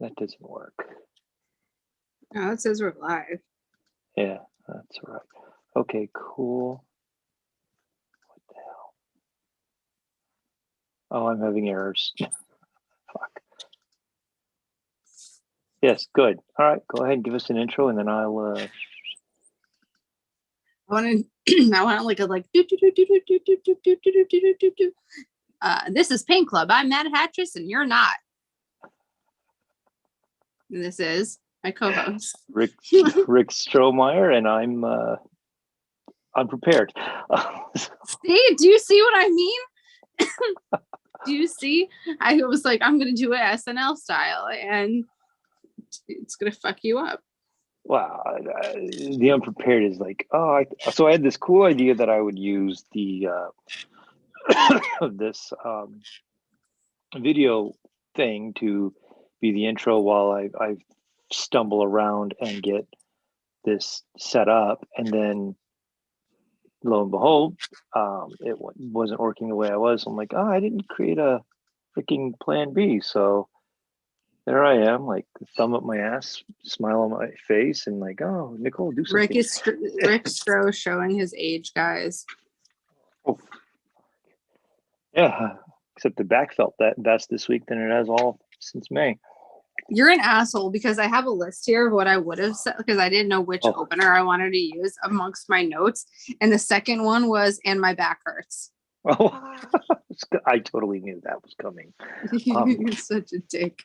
That doesn't work. No, it says we're live. Yeah, that's right. Okay, cool. What the hell? Oh, I'm having errors. Fuck. Yes, good. All right, go ahead and give us an intro, and then I'll. I want to like a do do do do do do do do do do do do do. This is Pain Club. I'm Matt Hattress, and you're not. And this is my co-host Rick Strohmeyer, and I'm unprepared. See, do you see what I mean? Do you see? I was like, I'm gonna do it SNL style, and it's gonna fuck you up. Wow, the unprepared is like, so I had this cool idea that I would use the this video thing to be the intro while I stumble around and get this set up, and then lo and behold, it wasn't working the way I was. I'm like, I didn't create a freaking plan B, so there I am, like thumb up my ass, smile on my face, and like, oh, Nicole, do something. Rick Stroh showing his age, guys. Oh. Yeah, except the back felt that best this week than it has all since May. You're an asshole because I have a list here of what I would have said because I didn't know which opener I wanted to use amongst my notes. And the second one was, and my back hurts. Oh, I totally knew that was coming. You're such a dick.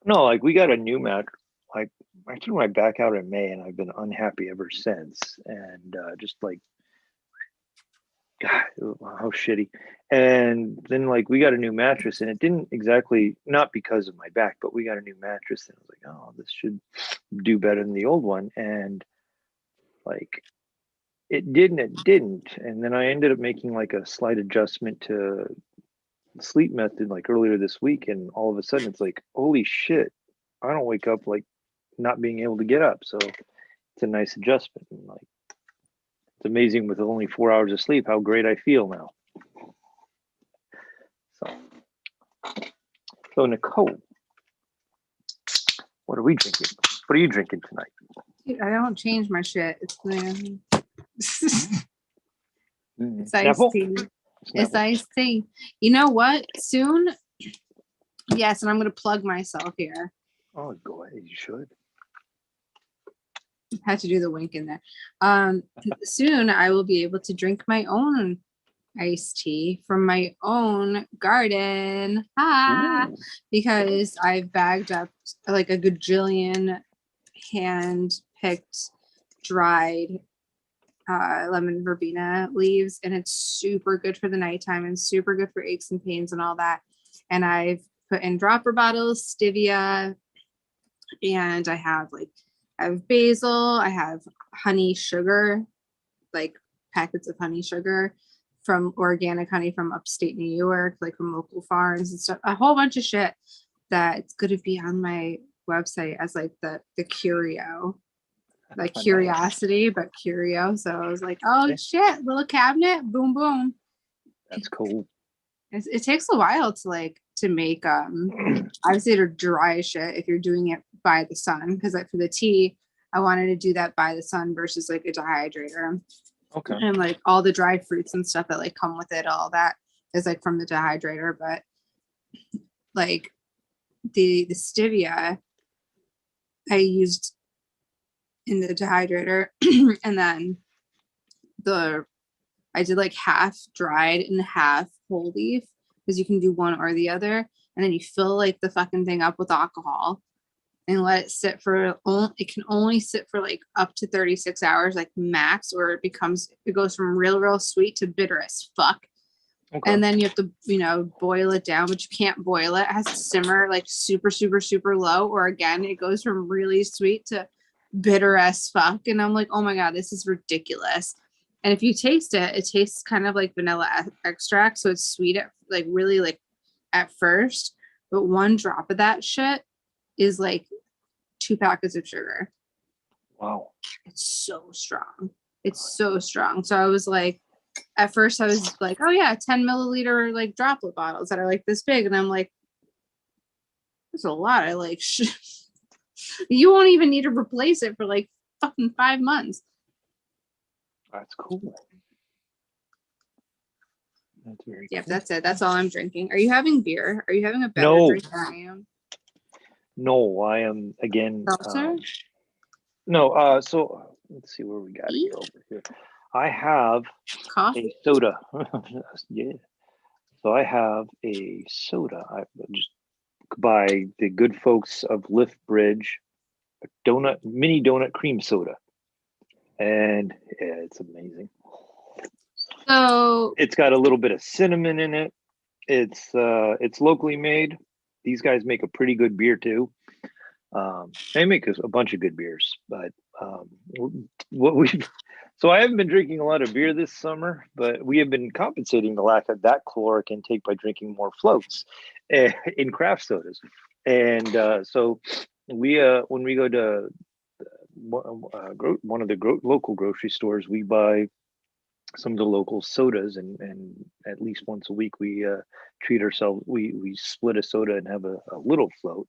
No, like we got a new match. Like I threw my back out in May, and I've been unhappy ever since. And just like, God, how shitty. And then like we got a new mattress, and it didn't exactly, not because of my back, but we got a new mattress, and I was like, oh, this should do better than the old one. And like it didn't. And then I ended up making like a slight adjustment to sleep method like earlier this week, and all of a sudden it's like, holy shit, I don't wake up like not being able to get up. So it's a nice adjustment, and like it's amazing with only 4 hours of sleep how great I feel now. So Nicole, what are we drinking? What are you drinking tonight? Dude, I don't change my shit. It's it's iced tea. It's iced tea. You know what? Soon, yes, and I'm going to plug myself here. Oh, go ahead. You should. I had to do the wink in there. Soon, I will be able to drink my own iced tea from my own garden. Because I've bagged up like a gajillion hand-picked, dried lemon verbena leaves, and it's super good for the nighttime and super good for aches and pains and all that. And I've put in dropper bottles, stevia, and I have basil, I have honey sugar, like packets of honey sugar from organic honey from upstate New York, like from local farms and stuff, a whole bunch of shit that's going to be on my website as like the curio. Like curiosity, but curio. So I was like, oh shit, little cabinet, boom, boom. That's cool. It takes a while to make obviously to dry shit if you're doing it by the sun, because like for the tea, I wanted to do that by the sun versus like a dehydrator. Okay. And like all the dried fruits and stuff that like come with it, all that is like from the dehydrator, but like the stevia I used in the dehydrator and then I did like half dried and half whole leaf, because you can do one or the other, and then you fill like the fucking thing up with alcohol and let it sit for it can only sit for like up to 36 hours like max, or it goes from real sweet to bitter as fuck. Okay. And then you have to boil it down, but you can't boil it. It has to simmer like super low, or again it goes from really sweet to bitter as fuck. And I'm like, oh my god, this is ridiculous. And if you taste it, it tastes kind of like vanilla extract, so it's sweet at like really like at first, but one drop of that shit is like 2 packets of sugar. Wow. It's so strong. So I was like, at first I was like, oh yeah, 10 milliliter like droplet bottles that are like this big, and I'm like, That's a lot. You won't even need to replace it for like fucking 5 months. That's cool. That's very Yep, cool. that's it. That's all I'm drinking. Are you having beer? Are you having a better No. drink than I am? No, I am again. Seltzer? No, so let's see where we got it here over here. I have Coffee? a soda. Yeah. So I have a soda. I just by the good folks of Lift Bridge, mini donut cream soda. And yeah, it's amazing. So It's got a little bit of cinnamon in it. It's locally made. These guys make a pretty good beer too. They make a bunch of good beers, but what we so I haven't been drinking a lot of beer this summer, but we have been compensating the lack of that caloric intake by drinking more floats in craft sodas. And so we when we go to one of the local grocery stores, we buy some of the local sodas, and at least once a week we treat ourselves. We split a soda and have a little float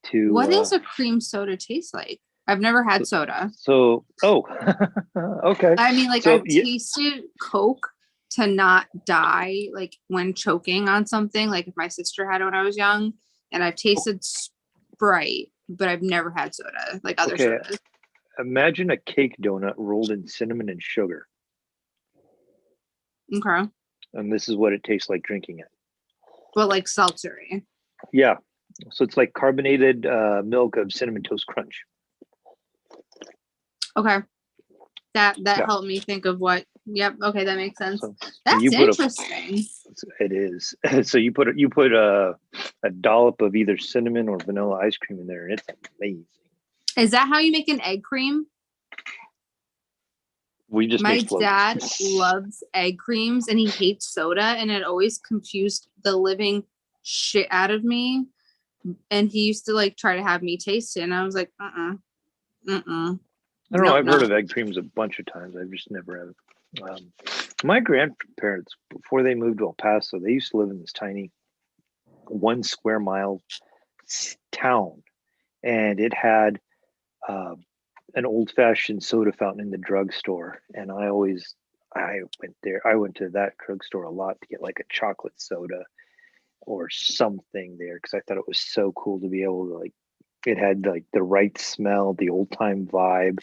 to what does a cream soda taste like? I've never had soda. So okay. I mean, like So, I've tasted Coke to not die, like when choking on something, like if my sister had it when I was young, and I've tasted Sprite, but I've never had soda, like other sodas. Imagine a cake donut rolled in cinnamon and sugar. Okay. And this is what it tastes like drinking it. But like seltzery. Yeah. So it's like carbonated milk of Cinnamon Toast Crunch. Okay. That helped me think of what. Yep. Okay, that makes sense. So that's interesting. It is. So you put a dollop of either cinnamon or vanilla ice cream in there, and it's amazing. Is that how you make an egg cream? My dad loves egg creams and he hates soda, and it always confused the living shit out of me. And he used to like try to have me taste it, and I was like, I don't know. I've heard of egg creams a bunch of times. I've just never had it. My grandparents, before they moved to El Paso, they used to live in this tiny 1 square mile town, and it had an old-fashioned soda fountain in the drugstore. And I went there. I went to that drugstore a lot to get like a chocolate soda or something there, because I thought it was so cool to be able to, like, it had like the right smell, the old time vibe.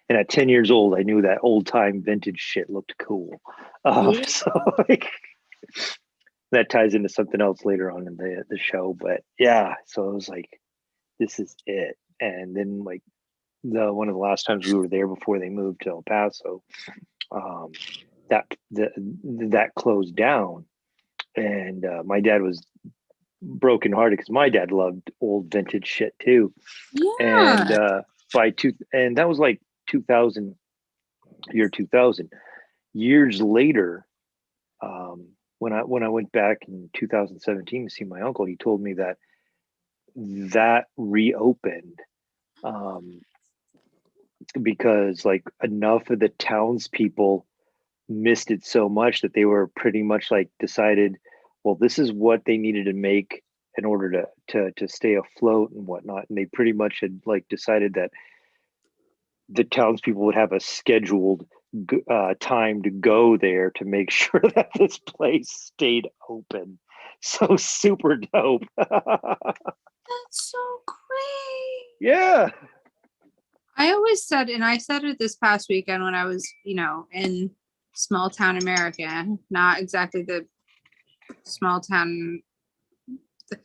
And at 10 years old, I knew that old time vintage shit looked cool. So like, that ties into something else later on in the show. But yeah, so I was like, this is it. And then like one of the last times we were there before they moved to El Paso, that closed down. And my dad was brokenhearted because my dad loved old vintage shit too. Yeah. And and that was like 2000. Years later, when I went back in 2017 to see my uncle, he told me that reopened because like enough of the townspeople missed it so much that they were pretty much like decided, well, this is what they needed to make in order to stay afloat and whatnot. And they pretty much had like decided that the townspeople would have a scheduled time to go there to make sure that this place stayed open. So super dope. That's so great. Yeah. I always said, and I said it this past weekend when I was, in small town America, not exactly the small town the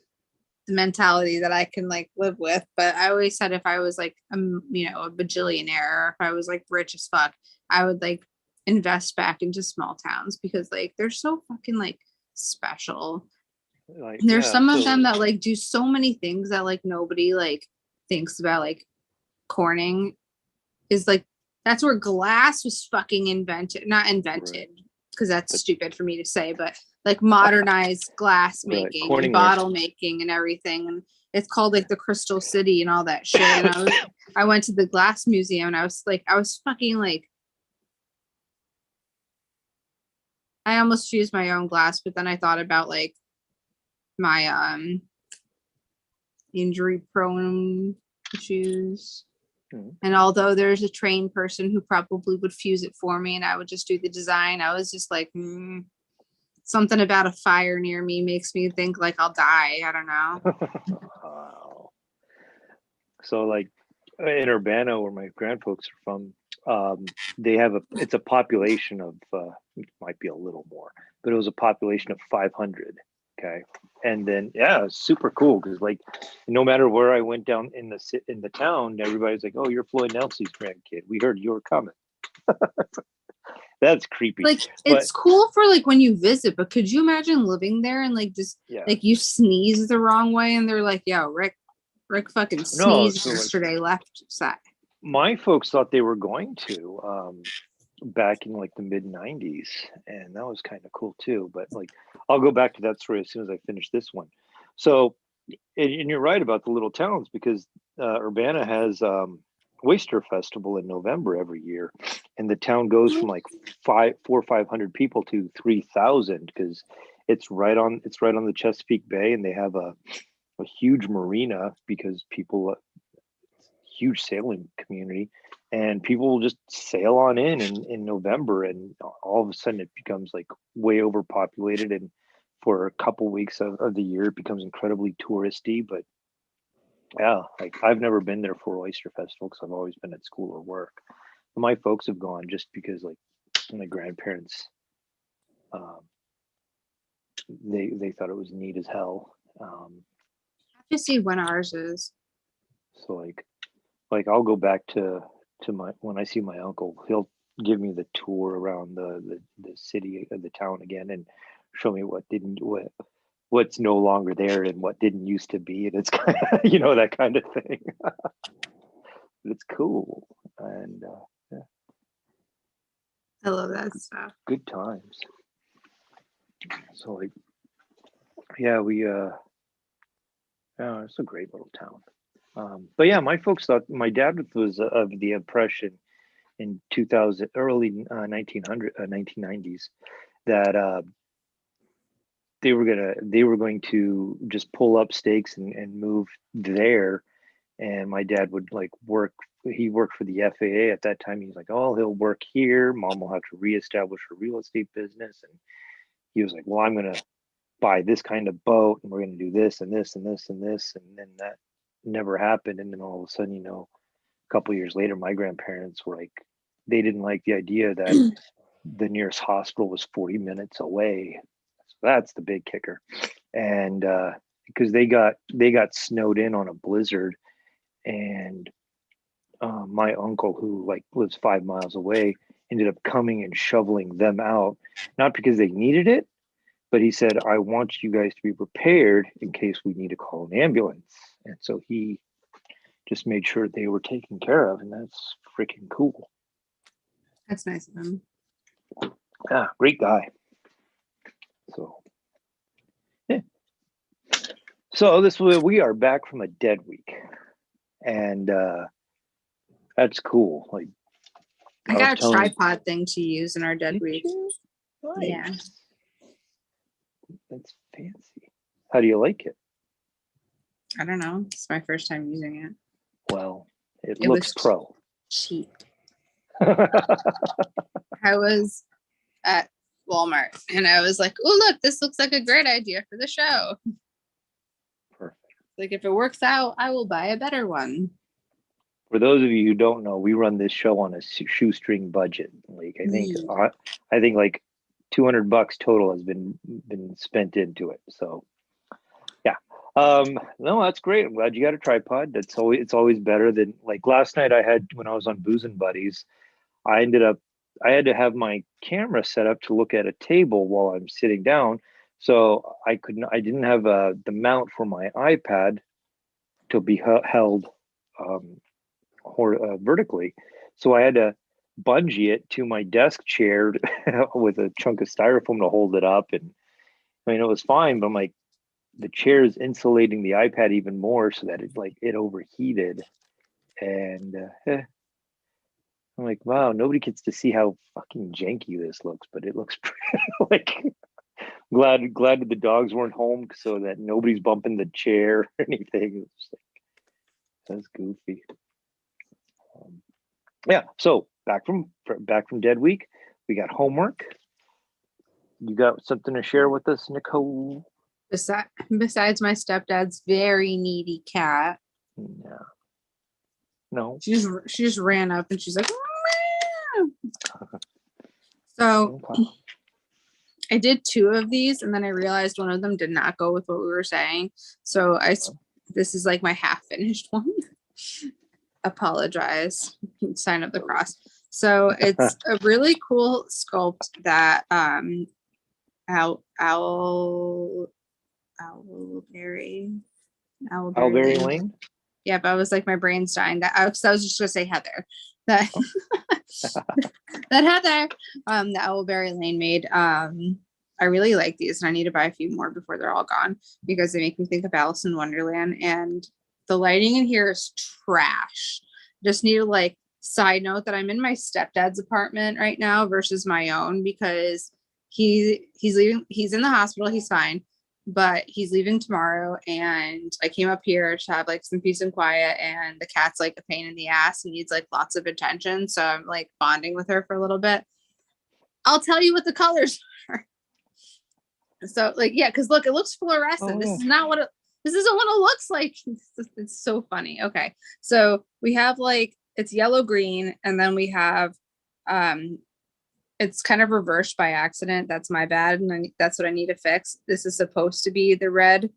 mentality that I can like live with, but I always said if I was like a bajillionaire, or if I was like rich as fuck, I would like invest back into small towns, because like they're so fucking like special. Like, there's some of them that like do so many things that like nobody like thinks about. Like Corning is like, that's where glass was fucking not invented, because that's stupid for me to say, but like modernized glass making and bottle making and everything. And it's called like the Crystal City and all that shit. And I went to the glass museum, and I was fucking like, I almost used my own glass, but then I thought about like my injury prone issues. Mhm. And although there's a trained person who probably would fuse it for me and I would just do the design, I was just like, something about a fire near me makes me think like I'll die. I don't know. Wow. So like in Urbana, where my grandfolks are from, they have it's a population of, it might be a little more, but it was a population of 500. Okay. And then, yeah, it's super cool because like no matter where I went down in the town, everybody's like, "Oh, you're Floyd Nelson's grandkid. We heard you were coming." That's creepy. Like But it's cool for like when you visit, but could you imagine living there and like just yeah, like you sneeze the wrong way and they're like, "Yo, Rick fucking no. sneezed So like yesterday, left side." my folks thought they were going to back in like the mid 90s, and that was kind of cool too. But like I'll go back to that story as soon as I finish this one. So and you're right about the little towns because Urbana has Oyster Festival in November every year, and the town goes from like 500 people to 3,000 because it's right on the Chesapeake Bay, and they have a huge marina because people, huge sailing community, and people will just sail on in November, and all of a sudden it becomes like way overpopulated, and for a couple weeks of the year it becomes incredibly touristy. But yeah, like I've never been there for Oyster Festival because I've always been at school or work. My folks have gone just because like my grandparents, um, they thought it was neat as hell. I have to see when ours is. So like I'll go back to my when I see my uncle, he'll give me the tour around the city of the town again and show me what's no longer there and what didn't used to be, and it's kind of that kind of thing. It's cool, and yeah, I love that stuff. good times. So like yeah, yeah, it's a great little town. But yeah, my folks thought my dad was of the impression in 2000 early 1990s that they were going to just pull up stakes and move there, and my dad would like work. He worked for the FAA at that time. He's like, "Oh, he'll work here. Mom will have to reestablish her real estate business." And he was like, "Well, I'm gonna buy this kind of boat, and we're gonna do this and this and this and this." And then that never happened. And then all of a sudden, a couple of years later, my grandparents were like, they didn't like the idea that the nearest hospital was 40 minutes away. So that's the big kicker. And because they got snowed in on a blizzard, and my uncle, who like lives 5 miles away, ended up coming and shoveling them out, not because they needed it, but he said, "I want you guys to be prepared in case we need to call an ambulance." And so he just made sure they were taken care of, and that's freaking cool. That's nice of him. Yeah, great guy. So yeah. So we are back from a dead week, and that's cool. Like I I was got a telling, tripod thing to use in our dead did week. you? Nice. Yeah. That's fancy. How do you like it? I don't know. It's my first time using it. Well, it It looks was pro. cheap. I was at Walmart and I was like, "Oh, look, this looks like a great idea for the show." Perfect. Like, if it works out, I will buy a better one. For those of you who don't know, we run this show on a shoestring budget. Like I think like $200 total has been spent into it. So yeah. No, that's great. I'm glad you got a tripod. It's always better than like last night when I was on Booze and Buddies, I had to have my camera set up to look at a table while I'm sitting down. So I didn't have the mount for my iPad to be held um, vertically. So I had to bungee it to my desk chair with a chunk of styrofoam to hold it up. And I mean, it was fine, but I'm like, the chair is insulating the iPad even more so that it overheated. And I'm like, wow, nobody gets to see how fucking janky this looks, but it looks like glad that the dogs weren't home so that nobody's bumping the chair or anything. It's like, that's goofy. Yeah. So back from dead week, we got homework. You got something to share with us, Nicole? Besides my stepdad's very needy cat. Yeah. No. She just ran up and she's like, meow. So Okay. I did 2 of these and then I realized one of them did not go with what we were saying. So this is like my half finished one. Apologize. Sign up the cross. So it's a really cool sculpt that Owlberry Lane. Yep, I was like, my brain's dying. I was just gonna say Heather. That Heather, the Owlberry Lane made. I really like these, and I need to buy a few more before they're all gone because they make me think of Alice in Wonderland. And the lighting in here is trash. Just need to like side note that I'm in my stepdad's apartment right now versus my own because he's leaving. He's in the hospital. He's fine, but he's leaving tomorrow. And I came up here to have like some peace and quiet. And the cat's like a pain in the ass and needs like lots of attention. So I'm like bonding with her for a little bit. I'll tell you what the colors are. So like, yeah, because look, it looks fluorescent. This is not what this isn't what it looks like. It's so funny. Okay. So we have like, it's yellow green, and then we have it's kind of reversed by accident. That's my bad. And that's what I need to fix. This is supposed to be the red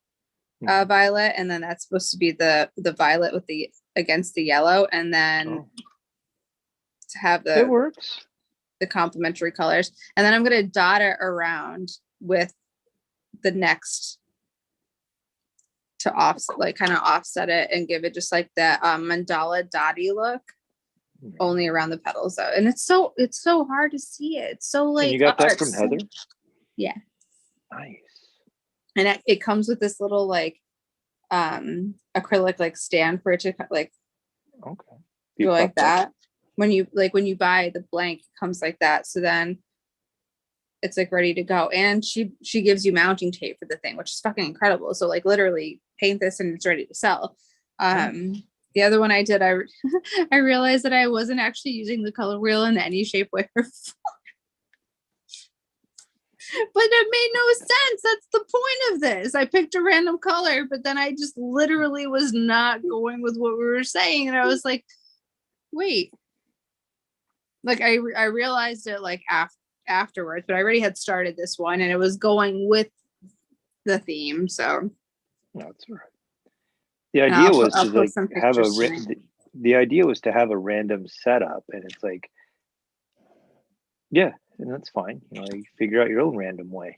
violet, and then that's supposed to be the violet with the against the yellow, and then to have it works. The complementary colors. And then I'm gonna dot it around with the next to offset, like kind of offset it and give it just like that mandala dotty look, only around the petals though. And it's so hard to see it. It's so like, and you got that from Heather? Yeah. Nice. And it comes with this little like acrylic like stand for it to like go like that. When you buy the blank, it comes like that. So then it's like ready to go. And she gives you mounting tape for the thing, which is fucking incredible. So like literally paint this and it's ready to sell. The other one I did, I realized that I wasn't actually using the color wheel in any shape, way, or form. But it made no sense. That's the point of this. I picked a random color, but then I just literally was not going with what we were saying. And I was like, wait. Like I realized it like afterwards, but I already had started this one and it was going with the theme. So that's right. The idea was to like have the idea was to have a random setup, and it's like, yeah, and that's fine. You know, you figure out your own random way.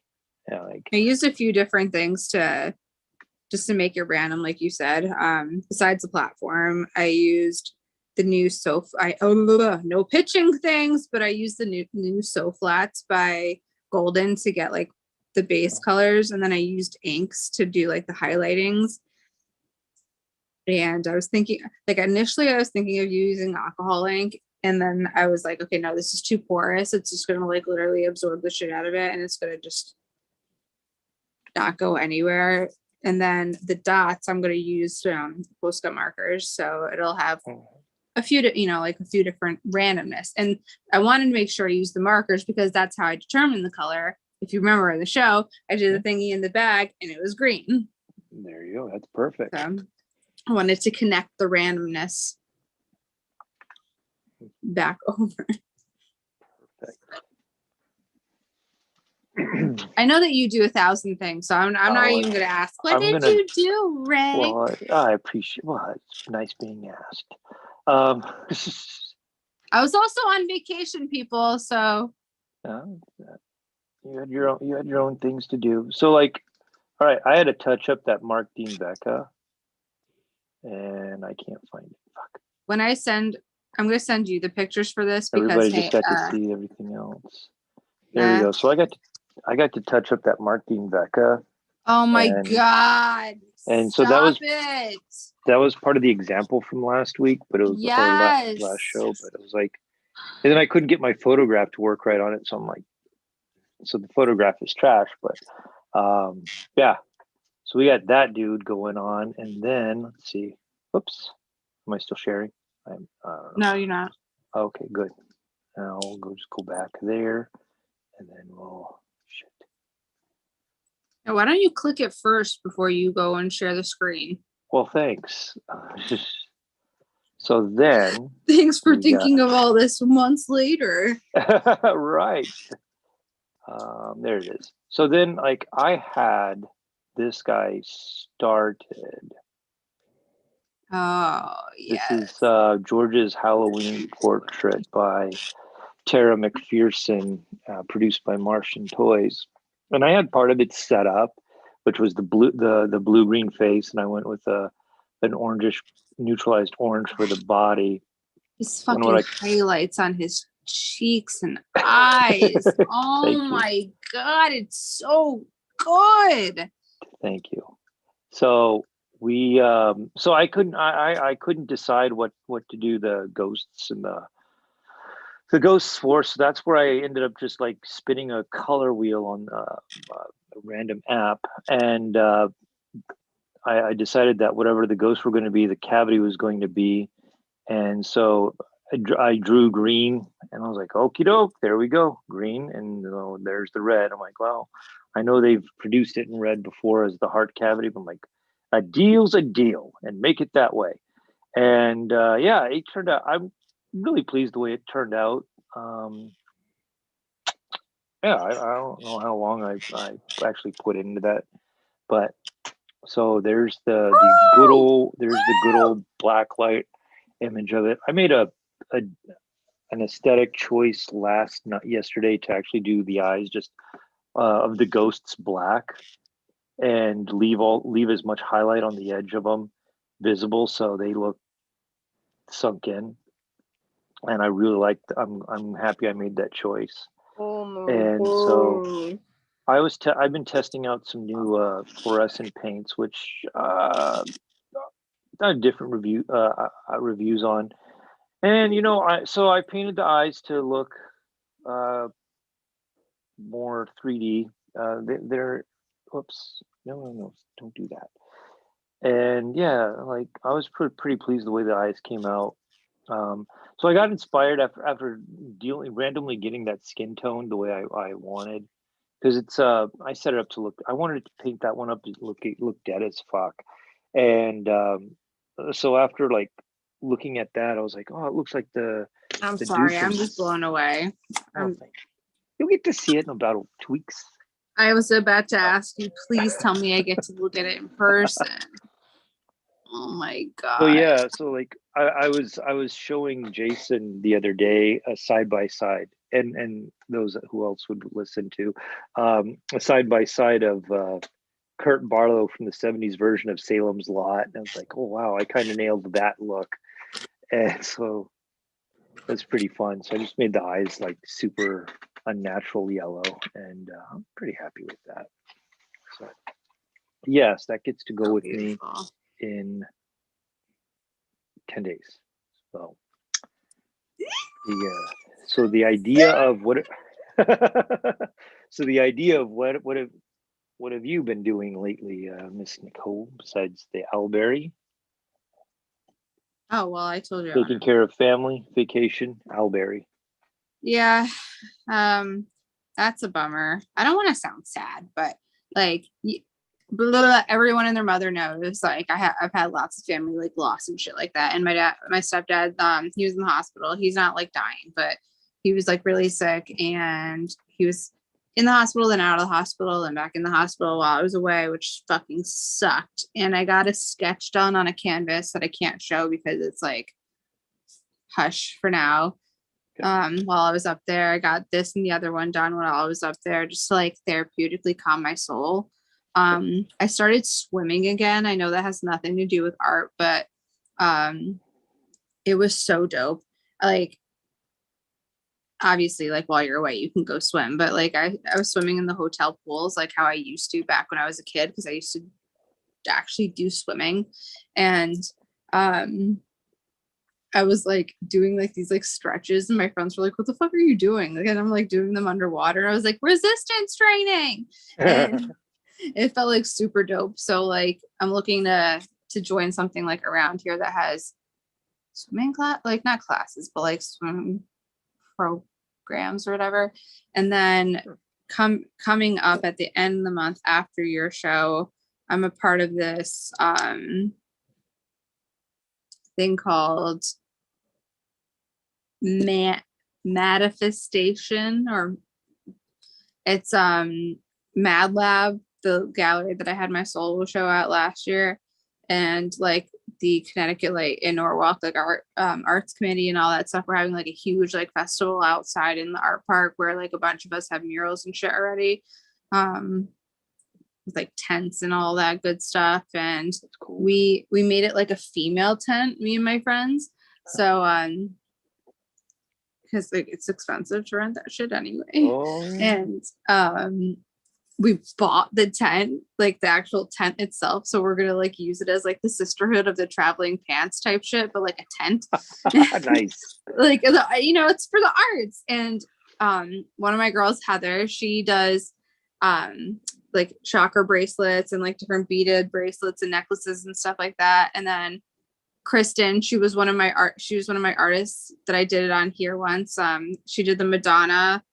Yeah, like I used a few different things just to make it random, like you said. Besides the platform, I used the new no pitching things, but I used the new Flats by Golden to get like the base colors, and then I used inks to do like the highlightings. And I was thinking, like initially I was thinking of using alcohol ink, and then I was like, okay, no, this is too porous. It's just gonna like literally absorb the shit out of it, and it's gonna just not go anywhere. And then the dots, I'm gonna use Posca markers, so it'll have a few, like a few different randomness. And I wanted to make sure I use the markers because that's how I determine the color. If you remember in the show, I did the thingy in the bag and it was green. There you go. That's perfect. So I wanted to connect the randomness back over. Perfect. I know that you do 1,000 things, so I'm not even going to ask. What did you do, Ray? Well, I appreciate. Well, it's nice being asked. I was also on vacation, people. So you had your own things to do. So, like, all right, I had to touch up that Mark Dean Becca, and I can't find it. Fuck. When I'm going to send you the pictures for this because everybody just got to see everything else. There we go. So I got to touch up that Mark Dean Becca. Oh my God. And so that was part of the example from last week, but it was last show, but it was like, and then I couldn't get my photograph to work right on it. So I'm like, so the photograph is trash, but Yeah. So we got that dude going on, and then let's see. Whoops. Am I still sharing? I'm, I don't know. No, you're not. Okay, good. Now we'll just go back there, and then we'll shit. Now, why don't you click it first before you go and share the screen? Well, thanks. So then, Thanks for we thinking of all this months later. right. There it is. So then, like, I had this guy started. Oh, This yes. is George's Halloween portrait by Tara McPherson, produced by Martian Toys. And I had part of it set up, which was the blue green face, and I went with an orangish neutralized orange for the body. His fucking highlights on his cheeks and eyes. Oh my God, it's so good. Thank you. So we so I couldn't decide what to do the ghosts and the ghosts for, so that's where I ended up just like spinning a color wheel on a random app, and I decided that whatever the ghosts were going to be, the cavity was going to be, and so I drew green, and I was like, okie doke, there we go, green, and there's the red. I'm like, well, I know they've produced it in red before as the heart cavity, but I'm like, a deal's a deal, and make it that way. And yeah, it turned out. I'm really pleased the way it turned out. Yeah, I don't know how long I actually put into that, but so there's the good old black light image of it. I made an aesthetic choice yesterday to actually do the eyes just of the ghosts black and leave as much highlight on the edge of them visible so they look sunk in. And I really liked. I'm happy I made that choice. Oh my And God. so I've been testing out some new fluorescent paints, which different reviews on. And I painted the eyes to look more 3D. They're whoops, no, don't do that. And yeah, like I was pretty pleased the way the eyes came out. So I got inspired after randomly getting that skin tone the way I wanted, because it's I set it up to look. I wanted to paint that one up to look dead as fuck, and so after like looking at that, I was like, oh, it looks like I'm the sorry, dude I'm just blown away. You'll get to see it in about 2 weeks. I was about to ask you, please tell me I get to look at it in person. Oh my God. So yeah, so like I was showing Jason the other day a side by side, and those who else would listen to a side by side of Kurt Barlow from the '70s version of Salem's Lot, and I was like, oh wow, I kind of nailed that look, and so that's pretty fun. So I just made the eyes like super unnatural yellow, and I'm pretty happy with that. So yes, that gets to go with me in 10 days. So yeah. So the idea of what what have you been doing lately, Miss Nicole, besides the Alberry? Oh well, I told you. Taking care of family, vacation, Alberry. Yeah. That's a bummer. I don't want to sound sad, but like everyone and their mother knows, like I've had lots of family like loss and shit like that. And my stepdad, he was in the hospital. He's not like dying, but he was like really sick, and he was in the hospital, then out of the hospital, and back in the hospital while I was away, which fucking sucked. And I got a sketch done on a canvas that I can't show because it's like hush for now. While I was up there, I got this and the other one done while I was up there, just to like therapeutically calm my soul. I started swimming again. I know that has nothing to do with art, but it was so dope. Like obviously, like while you're away, you can go swim, but like I was swimming in the hotel pools like how I used to back when I was a kid, because I used to actually do swimming. And I was like doing like these like stretches, and my friends were like, what the fuck are you doing? Like, and I'm like doing them underwater. I was like, resistance training. And it felt like super dope. So like I'm looking to join something like around here that has swimming class, like not classes, but like swim programs or whatever. And then coming up at the end of the month after your show, I'm a part of this thing called Manifestation, or it's Mad Lab, the gallery that I had my solo show at last year, and like the Connecticut like in Norwalk like arts committee and all that stuff. We're having like a huge like festival outside in the art park where like a bunch of us have murals and shit already, with like tents and all that good stuff. And Cool. we made it like a female tent, me and my friends. So because like it's expensive to rent that shit anyway. Oh, yeah. And we bought the tent, like the actual tent itself. So we're gonna like use it as like the sisterhood of the traveling pants type shit, but like a tent. Nice. Like you know, it's for the arts. And one of my girls, Heather, she does like chakra bracelets and like different beaded bracelets and necklaces and stuff like that. And then Kristen, she was one of my artists that I did it on here once. She did the Madonna.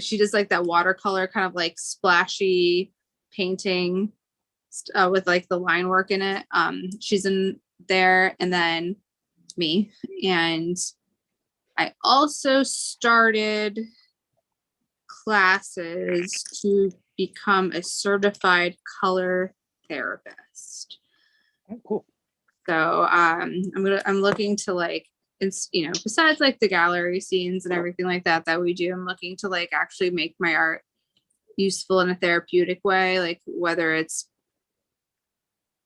She does like that watercolor kind of like splashy painting with like the line work in it. She's in there. And then me. And I also started classes to become a certified color therapist. Oh, cool. So I'm looking to like, it's, you know, besides like the gallery scenes and everything like that we do, I'm looking to like actually make my art useful in a therapeutic way, like whether it's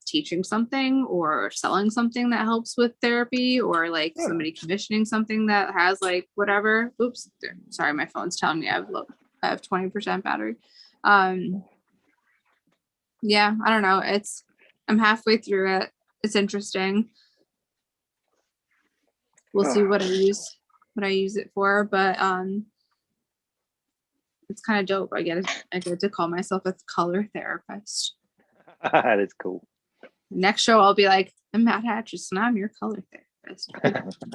teaching something or selling something that helps with therapy, or like somebody commissioning something that has like whatever. Oops, sorry, my phone's telling me I have 20% battery. Yeah, I don't know. I'm halfway through it. It's interesting. We'll see what I use it for, but it's kind of dope. I get to call myself a color therapist. That is cool. Next show, I'll be like, I'm Matt Hatchison, and I'm your color therapist.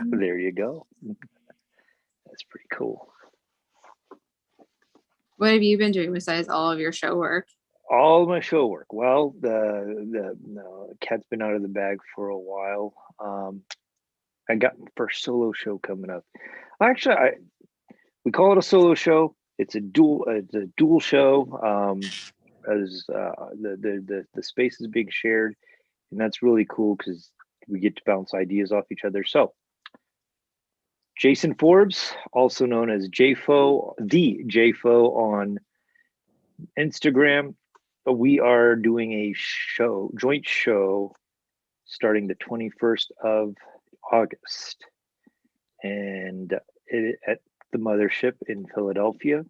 There you go. That's pretty cool. What have you been doing besides all of your show work? All my show work. Well, the cat's been out of the bag for a while. I got my first solo show coming up. Actually, we call it a solo show. It's a dual show. As the space is being shared, and that's really cool because we get to bounce ideas off each other. So, Jason Forbes, also known as JFO, the JFO on Instagram, we are doing a joint show, starting the 21st of August, and at the Mothership in Philadelphia.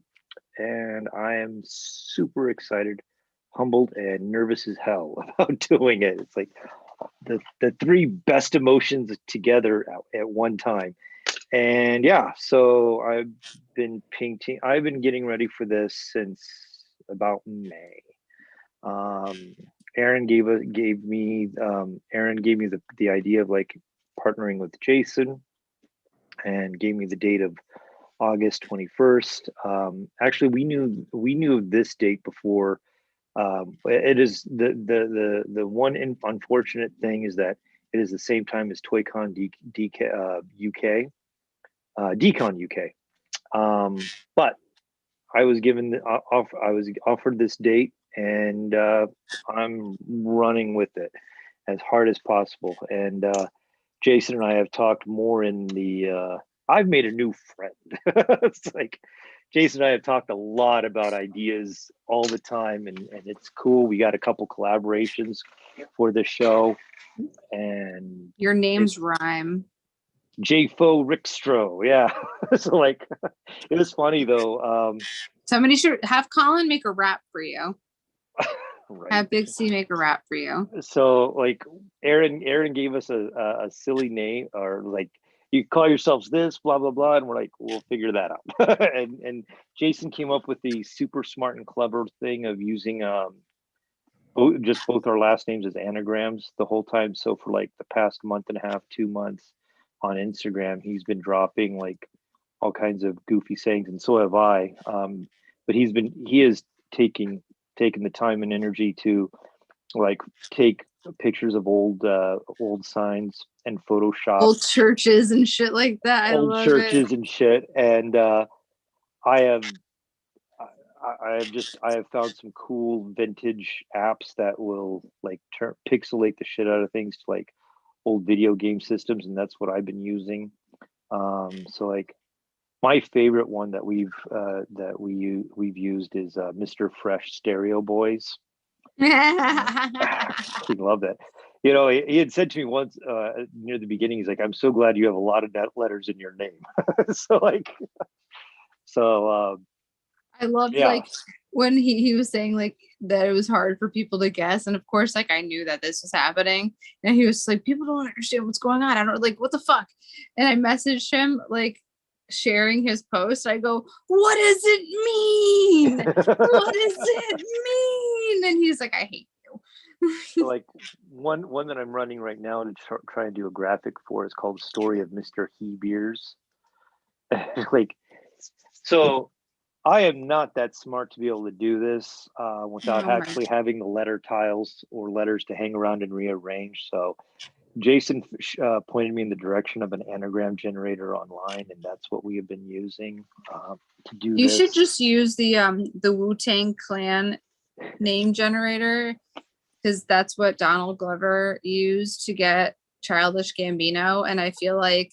And I am super excited, humbled, and nervous as hell about doing it. It's like the three best emotions together at one time. And yeah, so I've been painting. I've been getting ready for this since about May. Aaron gave me the idea of like partnering with Jason, and gave me the date of August 21st. Actually, we knew of this date before. It is the one unfortunate thing is that it is the same time as ToyCon UK, Decon UK. But I was given I was offered this date, and I'm running with it as hard as possible. And Jason and I have talked more in the. I've made a new friend. It's like Jason and I have talked a lot about ideas all the time, and it's cool. We got a couple collaborations for the show, and your names rhyme. JFO Rickstro, yeah. So like, it was funny though. Somebody should have Colin make a rap for you. Right. Have Big C make a rap for you. So like, Aaron gave us a silly name, or like, you call yourselves this, blah blah blah, and we're like, we'll figure that out. and Jason came up with the super smart and clever thing of using just both our last names as anagrams the whole time. So for like the past month and a half, 2 months on Instagram, he's been dropping like all kinds of goofy sayings, and so have I. But he is taking the time and energy to like take pictures of old signs and Photoshop Old churches and shit like that. I old love it. churches and shit. And I have I have found some cool vintage apps that will like pixelate the shit out of things to like old video game systems, and that's what I've been using. So like my favorite one that we've used is Mr. Fresh Stereo Boys. I love that. You know, he had said to me once near the beginning, he's like, "I'm so glad you have a lot of letters in your name." so like, so I loved yeah. like when he was saying like that it was hard for people to guess. And of course, like I knew that this was happening. And he was like, people don't understand what's going on. I don't like what the fuck. And I messaged him like sharing his post. I go, what does it mean? What does it mean? And he's like, I hate you. So like one that I'm running right now to try and do a graphic for is called Story of Mr. He Beers. Like, so I am not that smart to be able to do this without actually having the letter tiles or letters to hang around and rearrange. So Jason pointed me in the direction of an anagram generator online, and that's what we have been using to do You this. should just use the Wu-Tang Clan name generator, because that's what Donald Glover used to get Childish Gambino. And I feel like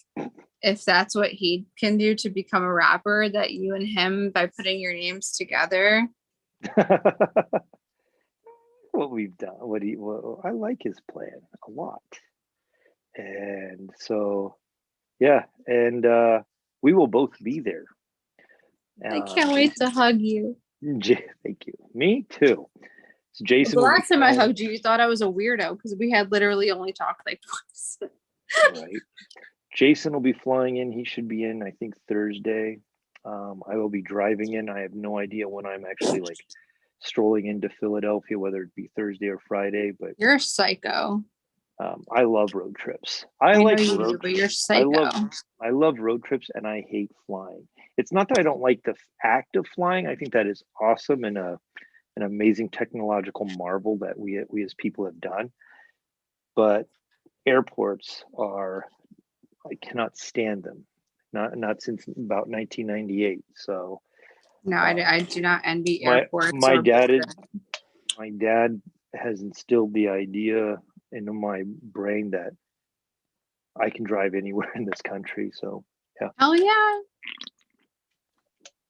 if that's what he can do to become a rapper, that you and him, by putting your names together. What we've done, I like his plan a lot. And so, yeah, and we will both be there. I can't wait to hug you. Thank you. Me too. So Jason, the last time I hugged you, you thought I was a weirdo because we had literally only talked like once. Right. Jason will be flying in. He should be in, I think, Thursday. I will be driving in. I have no idea when I'm actually like strolling into Philadelphia, whether it be Thursday or Friday. But you're a psycho. I love road trips. I like know you do, but you're psycho. I love road trips, and I hate flying. It's not that I don't like the act of flying. I think that is awesome and an amazing technological marvel that we as people have done. But airports are, I cannot stand them. Not since about 1998. So no, I do not envy airports. My dad has instilled the idea into my brain that I can drive anywhere in this country. So yeah. Hell yeah.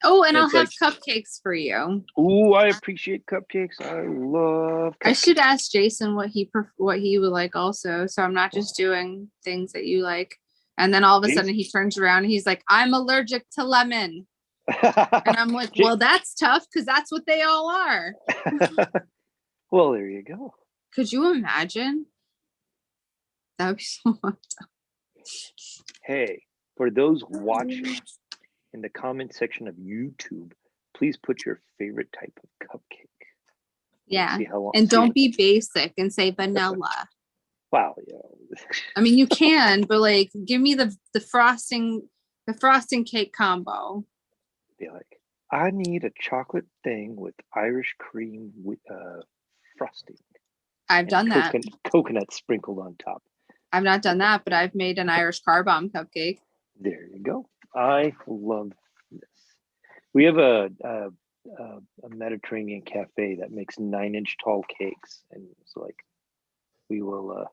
Oh, and I'll have cupcakes for you. Oh, I appreciate cupcakes. I love cupcakes. I should ask Jason what he would like also. So I'm not just doing things that you like. And then all of a sudden he turns around and he's like, I'm allergic to lemon. And I'm like, well, that's tough because that's what they all are. Well, there you go. Could you imagine? That would be so fucked up. Hey, for those watching in the comment section of YouTube, please put your favorite type of cupcake. Yeah. And don't be basic and say vanilla. Wow, yeah. I mean, you can, but like, give me the frosting cake combo. Be like, I need a chocolate thing with Irish cream with frosting. I've done that. Coconut sprinkled on top. I've not done that, but I've made an Irish car bomb cupcake. There you go. I love this. We have a Mediterranean cafe that makes 9-inch tall cakes, and it's like we will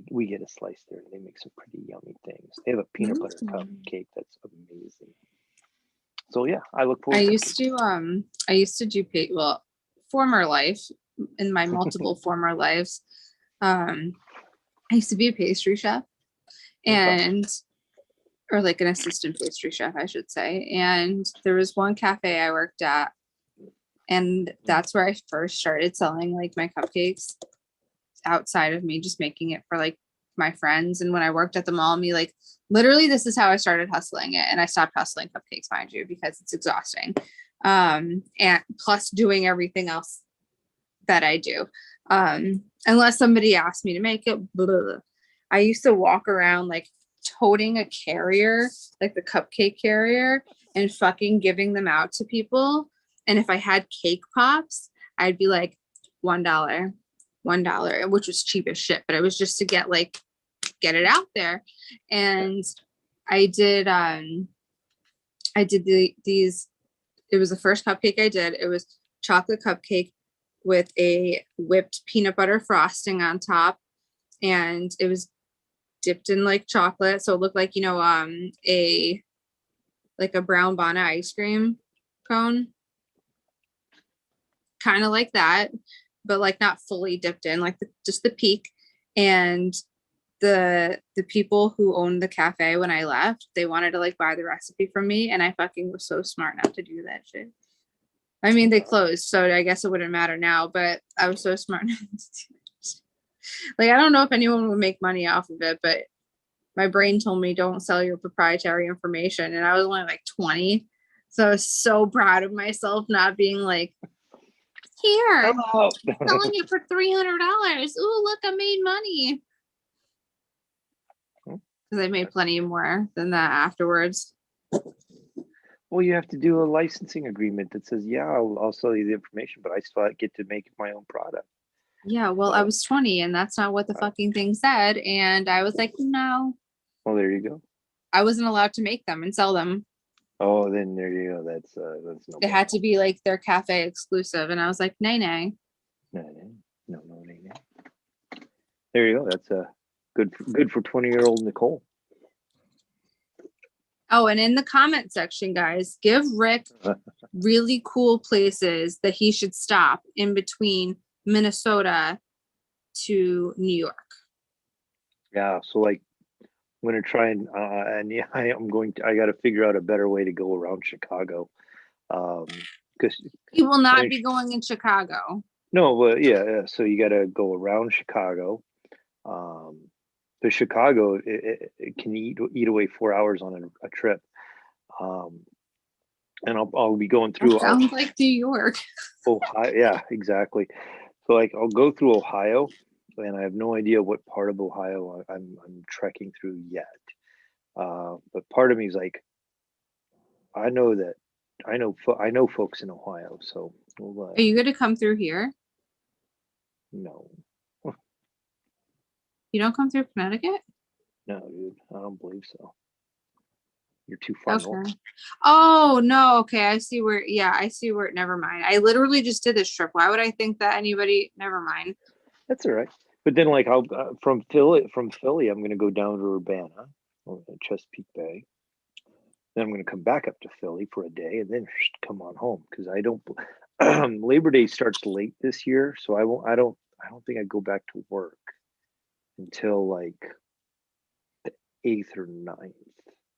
we get a slice there. They make some pretty yummy things. They have a peanut butter cupcake that's amazing. So yeah, I look forward. I used to do former life, in my multiple former lives. I used to be a pastry chef, or like an assistant pastry chef, I should say. And there was one cafe I worked at, and that's where I first started selling like my cupcakes outside of me just making it for like my friends. And when I worked at the mall, literally this is how I started hustling it. And I stopped hustling cupcakes, mind you, because it's exhausting. And plus doing everything else that I do. Unless somebody asked me to make it. Blah, blah, blah. I used to walk around like toting a carrier, like the cupcake carrier, and fucking giving them out to people. And if I had cake pops, I'd be like $1, $1, which was cheap as shit, but it was just to get it out there. And I did these, it was the first cupcake I did. It was chocolate cupcake with a whipped peanut butter frosting on top, and it was dipped in like chocolate, so it looked like, a brown bonnet ice cream cone, kind of like that, but like not fully dipped in, like just the peak. And the people who owned the cafe when I left, they wanted to like buy the recipe from me, and I fucking was so smart not to do that shit. I mean, they closed, so I guess it wouldn't matter now, but I was so smart not to do that. Like, I don't know if anyone would make money off of it, but my brain told me don't sell your proprietary information, and I was only like 20, so I was so proud of myself not being like, here, selling it for $300. Ooh, look, I made money. Because I made plenty more than that afterwards. Well, you have to do a licensing agreement that says, yeah, I'll sell you the information, but I still get to make my own product. Yeah, well, I was 20, and that's not what the fucking thing said. And I was like, no. Well, there you go. I wasn't allowed to make them and sell them. Oh, then there you go. That's no. It had to be like their cafe exclusive, and I was like, nay, nay. No, nay. There you go. That's good for 20-year-old Nicole. Oh, and in the comment section, guys, give Rick really cool places that he should stop in between Minnesota to New York. Yeah, so like I'm gonna try and yeah, I got to figure out a better way to go around Chicago, because he will not be going in Chicago. No, but yeah. So you got to go around Chicago. The Chicago it can eat away 4 hours on a trip, and I'll be going through. Sounds like New York. Ohio, yeah, exactly. So like I'll go through Ohio, and I have no idea what part of Ohio I'm trekking through yet. But part of me is like, I know folks in Ohio, so Are you going to come through here? No. You don't come through Connecticut? No, dude, I don't believe so. You're too far north. Oh, no. Okay. I see where, never mind. I literally just did this trip. Why would I think that anybody, never mind. That's all right. But then like I'll from Philly, I'm going to go down to Urbana, Chesapeake Bay. Then I'm going to come back up to Philly for a day and then come on home, because I don't Labor Day starts late this year, so I don't think I go back to work until like the 8th or 9th.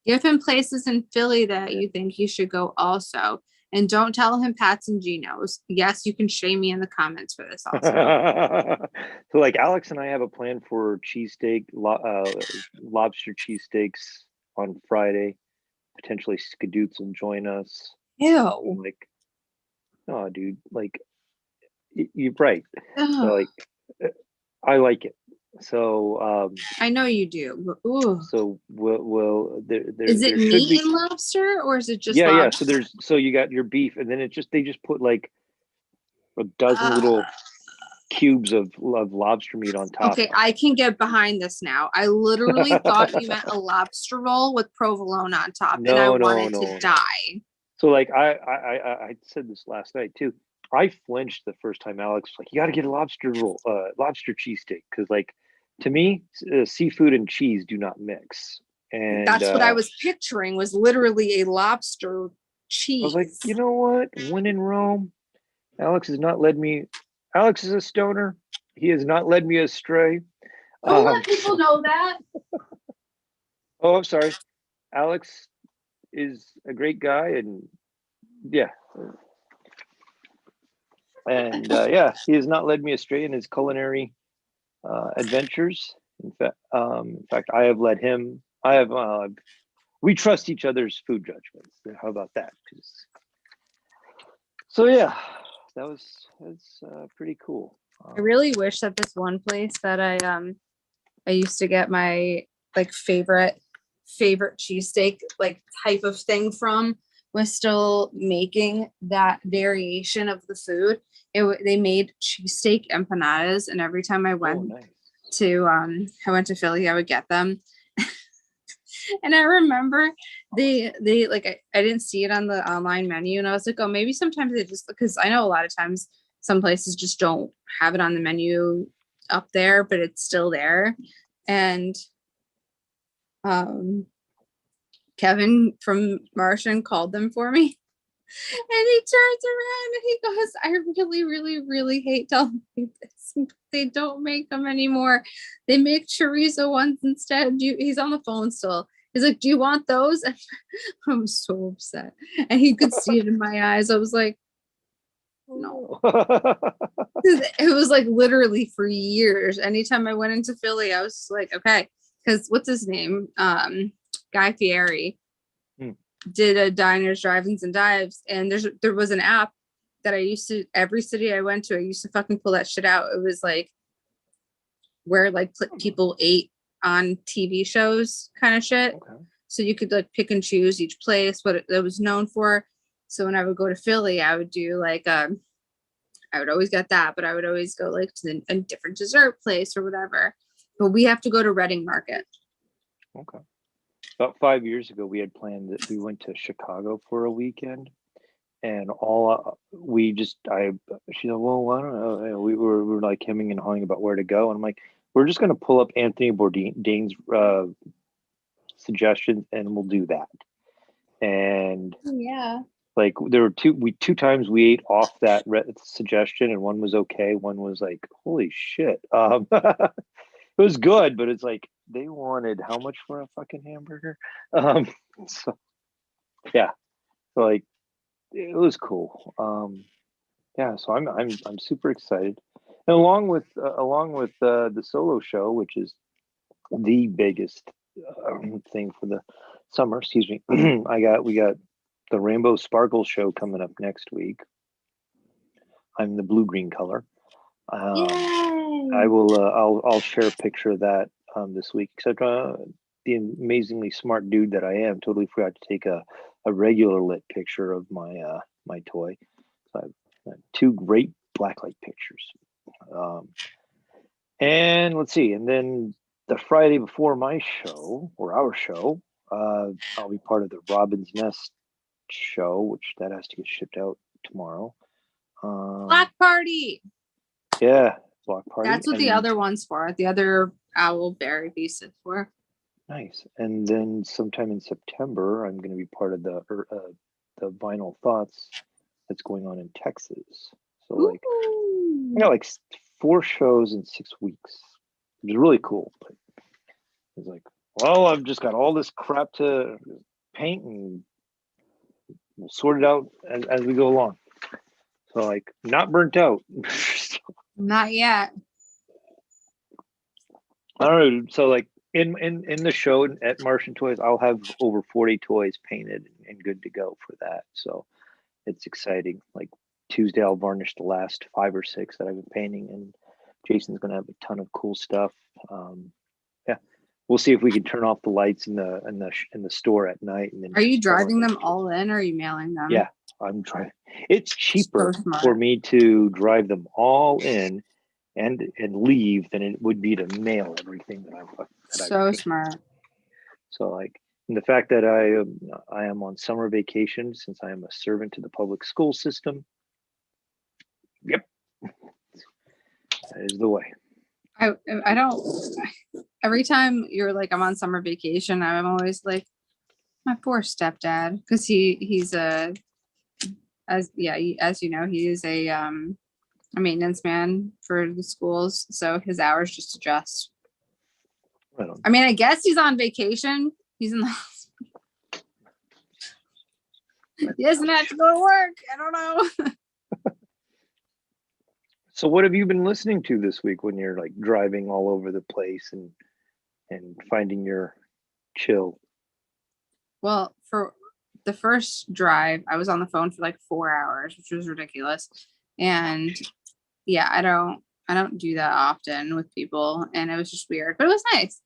Give him places in Philly that you think he should go also. And don't tell him Pat's and Geno's. Yes, you can shame me in the comments for this also. So like Alex and I have a plan for cheesesteak, lobster cheesesteaks on Friday. Potentially Skadoots will join us. Ew. Like, no, dude, like you're right. So, like, I like it. So I know you do. Ooh. So we'll is it meat and lobster, or is it just lobster? Yeah. So you got your beef, and then they just put like a dozen little cubes of lobster meat on top. Okay, I can get behind this now. I literally thought you meant a lobster roll with provolone on top, and I wanted to die. So like I said this last night too. I flinched the first time Alex was like, you got to get a lobster roll, lobster cheesesteak, because like, to me, seafood and cheese do not mix. And that's what I was picturing, was literally a lobster cheese. I was like, you know what? When in Rome, Alex has not led me. Alex is a stoner. He has not led me astray. Don't let people know that. Oh, I'm sorry. Alex is a great guy, and yeah. And yeah, he has not led me astray in his culinary adventures. In fact, I have led him. We trust each other's food judgments. How about that? So yeah, that's pretty cool. I really wish that this one place that I used to get my like favorite cheesesteak like type of thing from was still making that variation of the food. They made cheesesteak empanadas, and every time I went nice. I went to Philly, I would get them. And I remember they like I didn't see it on the online menu, and I was like, oh, maybe sometimes they just, because I know a lot of times some places just don't have it on the menu up there, but it's still there. And Kevin from Martian called them for me. And he turns around and he goes, I really, really, really hate telling you this. They don't make them anymore. They make chorizo ones instead. He's on the phone still. He's like, do you want those? And I was so upset. And he could see it in my eyes. I was like, no. It was like literally for years. Anytime I went into Philly, I was like, okay. Because what's his name? Guy Fieri did a diners, drive-ins, and dives, and there was an app that I used to, every city I went to, I used to fucking pull that shit out. It was like where like people ate on TV shows kind of shit. Okay. So you could like pick and choose each place what it was known for. So when I would go to Philly, I would do like I would always get that, but I would always go like to a different dessert place or whatever. But we have to go to Reading Market. Okay. About 5 years ago, we had planned that we went to Chicago for a weekend, and she said, well, I don't know. We were like hemming and hawing about where to go, and I'm like, we're just going to pull up Anthony Bourdain's suggestions, and we'll do that. And yeah, like there were two times we ate off that suggestion, and one was okay, one was like, holy shit. It was good, but it's like they wanted how much for a fucking hamburger? So yeah, so like it was cool. Yeah, so I'm super excited, and along with the solo show, which is the biggest thing for the summer. Excuse me. We got the Rainbow Sparkle show coming up next week. I'm the blue green color. I will. I'll share a picture of that this week. Except the amazingly smart dude that I am, totally forgot to take a regular lit picture of my toy. So I have two great blacklight pictures. And let's see. And then the Friday before my show or our show, I'll be part of the Robin's Nest show, which that has to get shipped out tomorrow. Block party. Yeah, block party. That's what the other one's for. The other owlberry piece is for. Nice. And then sometime in September, I'm going to be part of the Vinyl Thoughts that's going on in Texas. So like, like 4 shows in 6 weeks, which is really cool. But it's like, well, I've just got all this crap to paint, and we'll sort it out as we go along. So like, not burnt out. Not yet. I don't know. So like in the show at Martian Toys, I'll have over 40 toys painted and good to go for that. So it's exciting. Like Tuesday, I'll varnish the last 5 or 6 that I've been painting, and Jason's going to have a ton of cool stuff. Yeah, we'll see if we can turn off the lights in the store at night. And then are you driving them all in, or are you mailing them? Yeah, I'm trying. It's cheaper for me to drive them all in and leave than it would be to mail everything that I've so smart. So like, and the fact that I am on summer vacation since I am a servant to the public school system. Yep, that is the way. I don't. Every time you're like, I'm on summer vacation, I'm always like, my poor stepdad, because he's as you know, he is a maintenance man for the schools, so his hours just adjust. I mean, I guess he's on vacation. He's in the hospital. He doesn't have to go to work. I don't know. So what have you been listening to this week when you're like driving all over the place and finding your chill? Well, for the first drive, I was on the phone for like 4 hours, which was ridiculous. And yeah, I don't do that often with people, and it was just weird, but it was nice.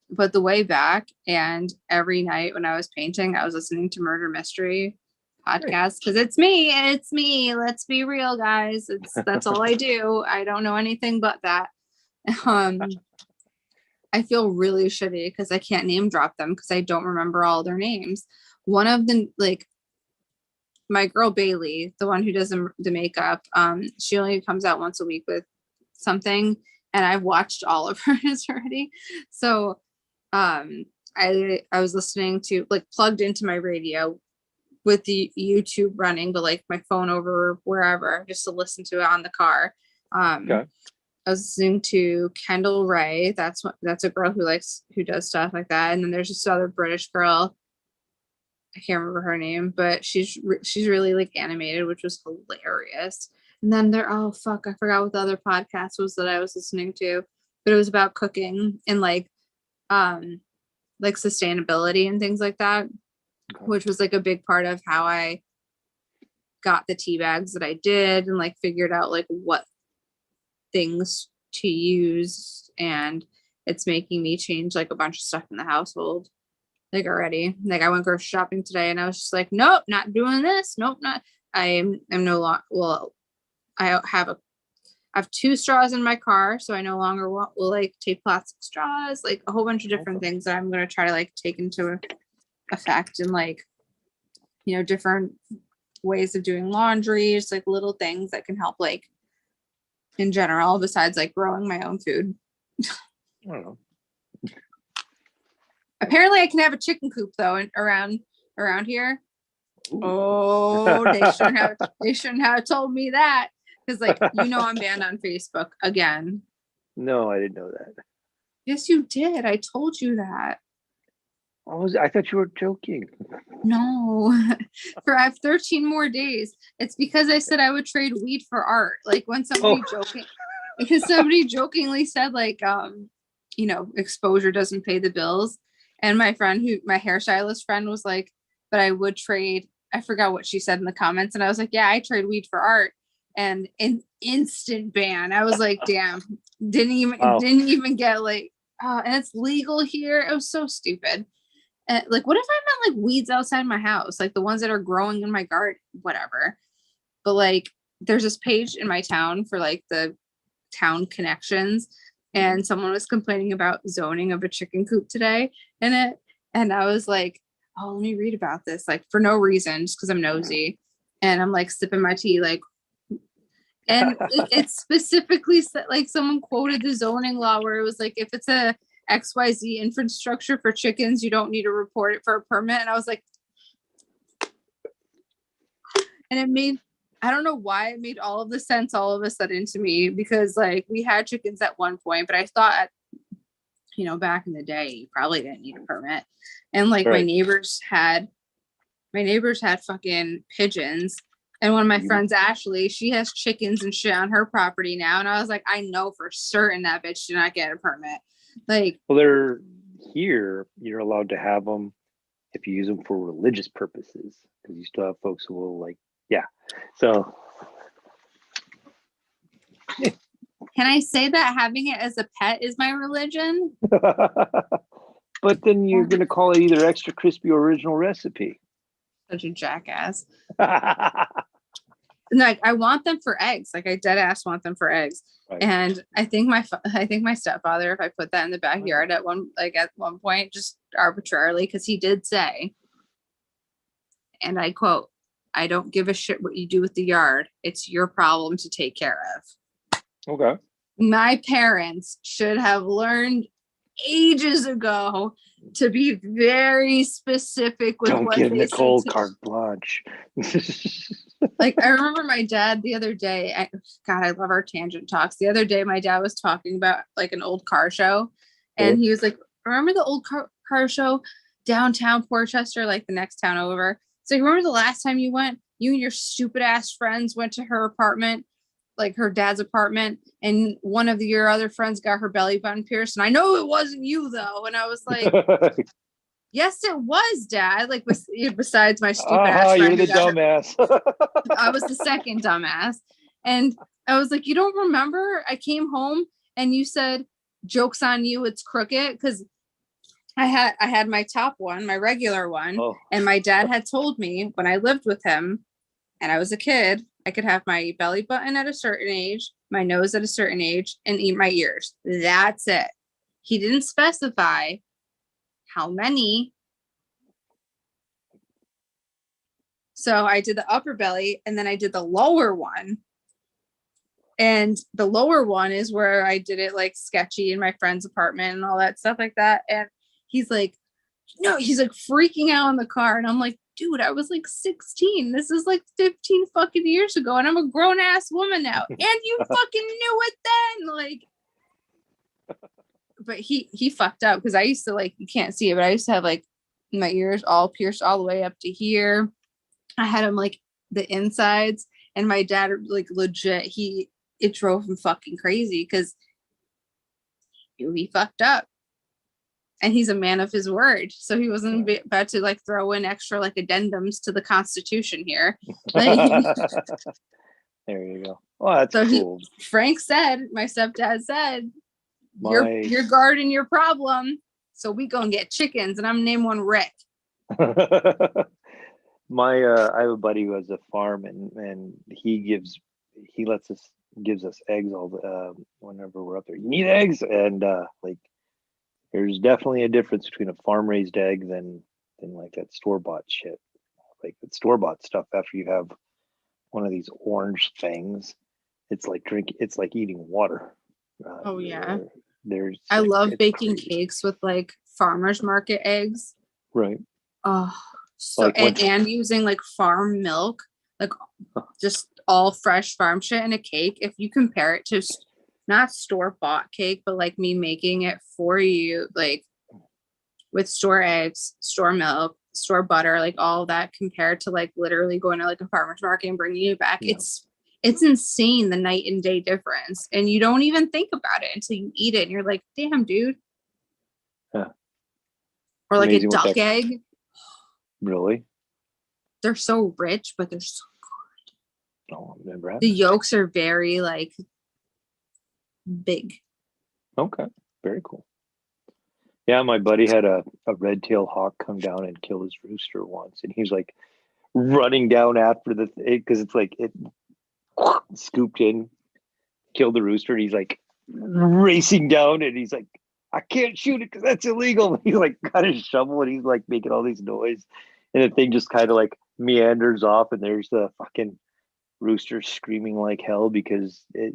But the way back, and every night when I was painting, I was listening to murder mystery podcasts because it's me. Let's be real, guys. That's all I do. I don't know anything but that. I feel really shitty because I can't name drop them because I don't remember all their names. One of them, like my girl Bailey, the one who does the makeup, she only comes out once a week with something, and I've watched all of hers already. So I was listening to, like, plugged into my radio with the YouTube running, but like my phone over wherever just to listen to it on the car. Okay. I was listening to Kendall Ray. That's a girl who does stuff like that. And then there's this other British girl. I can't remember her name, but she's really like animated, which was hilarious. And then I forgot what the other podcast was that I was listening to, but it was about cooking and like sustainability and things like that, which was like a big part of how I got the tea bags that I did and like figured out like what things to use, and it's making me change like a bunch of stuff in the household like already. Like I went grocery shopping today and I was just like, nope, not doing this. Nope, not. I'm no longer. Well, I have 2 straws in my car, so I no longer will like take plastic straws, like a whole bunch of different things that I'm going to try to like take into effect, and like, you know, different ways of doing laundry, just like little things that can help like in general, besides like growing my own food. I don't know. Apparently I can have a chicken coop though around here. Ooh. Oh, they shouldn't have told me that, because like, you know, I'm banned on Facebook again. No, I didn't know that. Yes, you did. I told you that. I thought you were joking. No, I have 13 more days. It's because I said I would trade weed for art. Like when somebody jokingly said like, you know, exposure doesn't pay the bills. And my hairstylist friend was like, but I would trade, I forgot what she said in the comments. And I was like, yeah, I trade weed for art. And an instant ban. I was like, damn, didn't even get like, and it's legal here. It was so stupid. Like, what if I meant like weeds outside my house, like the ones that are growing in my garden, whatever. But like, there's this page in my town for like the town connections, and someone was complaining about zoning of a chicken coop today and I was like, oh, let me read about this, like for no reason, just because I'm nosy. And I'm like sipping my tea, like, and it specifically said, like, someone quoted the zoning law where it was like, if it's a XYZ infrastructure for chickens, you don't need to report it for a permit. And I was like, and I don't know why it made all of the sense all of a sudden to me, because like we had chickens at one point, but I thought, you know, back in the day, you probably didn't need a permit. And like my neighbors had fucking pigeons. And one of my friends, Ashley, she has chickens and shit on her property now. And I was like, I know for certain that bitch did not get a permit. Like, well, they're here. You're allowed to have them if you use them for religious purposes, because you still have folks who will like, yeah. So, can I say that having it as a pet is my religion? but then you're going to call it either extra crispy or original recipe. Such a jackass. Like, I want them for eggs. Like, I dead ass want them for eggs. Right. And I think my stepfather, if I put that in the backyard at one point, just arbitrarily, because he did say, and I quote, "I don't give a shit what you do with the yard. It's your problem to take care of." Okay. My parents should have learned ages ago to be very specific with don't what give they Nicole say carte blanche. Like, I remember my dad the other day, God, I love our tangent talks. The other day, my dad was talking about like an old car show, and he was like, remember the old car show downtown Portchester, like the next town over? So you remember the last time you went, you and your stupid ass friends went to her apartment, like her dad's apartment, and one of your other friends got her belly button pierced. And I know it wasn't you though. And I was like, yes, it was, Dad. Like, besides my stupid ass friend. You're the dumbass. I was the second dumbass. And I was like, you don't remember? I came home and you said, "Joke's on you, it's crooked." Because I had my top one, my regular one, Oh, and my dad had told me when I lived with him and I was a kid, I could have my belly button at a certain age, my nose at a certain age, and eat my ears. That's it. He didn't specify how many. So I did the upper belly and then I did the lower one. And the lower one is where I did it like sketchy in my friend's apartment and all that stuff like that. And he's like, no, he's like freaking out in the car. And I'm like, dude, I was like 16. This is like 15 fucking years ago. And I'm a grown ass woman now. And you fucking knew it then. Like, but he fucked up because I used to like, you can't see it, but I used to have like my ears all pierced all the way up to here. I had them like the insides. And my dad, like, legit, it drove him fucking crazy because he fucked up. And he's a man of his word, so he wasn't about to like throw in extra like addendums to the Constitution here. Like, there you go. Oh, that's so cool. Frank said, my stepdad said, you're guarding your problem, so we gonna get chickens, and I'm name one Rick. I have a buddy who has a farm, and he gives us eggs all the whenever we're up there. You need eggs, and like there's definitely a difference between a farm raised egg than like that store bought shit. Like the store bought stuff, after you have one of these orange things, it's like eating water. Oh yeah, there's I like, love baking crazy. cakes with like farmers market eggs. Right. Oh, so Like once, and using like farm milk, like just all fresh farm shit in a cake. If you compare it to not store bought cake, but like me making it for you, like with store eggs, store milk, store butter, like all that compared to like literally going to like a farmer's market and bringing it back. yeah, It's insane, the night and day difference. And you don't even think about it until you eat it and you're like, damn, dude. yeah. Or like a Amazing what duck that egg. really. They're so rich, but they're so Oh, I've never had the that. yolks are very like big. Okay, very cool. Yeah, my buddy had a red-tailed hawk come down and kill his rooster once, and he's like running down after the because it's like it scooped in, killed the rooster, and he's like racing down, and he's like, I can't shoot it because that's illegal. He's like got his shovel and he's like making all these noise, and the thing just kind of like meanders off, and there's the fucking rooster screaming like hell because it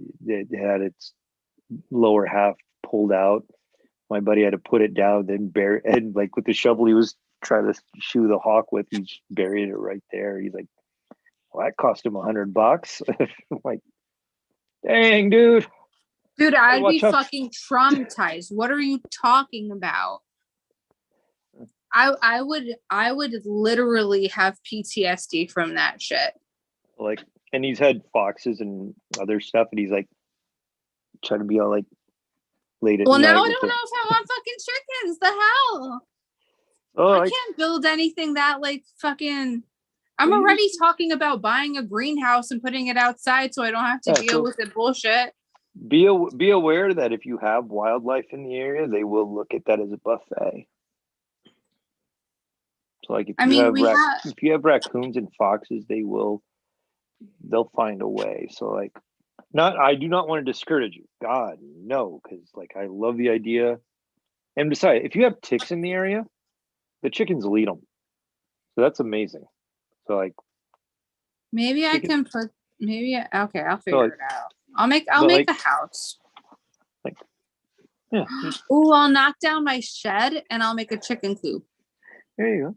had its lower half pulled out. My buddy had to put it down, then bury, and like with the shovel he was trying to shoe the hawk with, he's buried it right there. He's like, well, that cost him $100. I'm like, dang, dude. Dude, I'd be Watch out. fucking traumatized. What are you talking about? I would literally have PTSD from that shit. Like, and he's had foxes and other stuff, and he's like trying to be all like late at Well, now night I with don't the know if I want fucking chickens. The hell? oh I can't build anything that like fucking. I'm already talking about buying a greenhouse and putting it outside so I don't have to deal with the bullshit. Be aware that if you have wildlife in the area, they will look at that as a buffet. So like I mean, if you have raccoons and foxes, they'll find a way. So like not I do not want to discourage you. God, no, because like I love the idea. And besides, if you have ticks in the area, the chickens will eat them. So that's amazing. So like maybe I chicken, can put okay, I'll so figure like, it out. I'll but make like a house. like yeah, Oh, I'll knock down my shed and I'll make a chicken coop. there you go.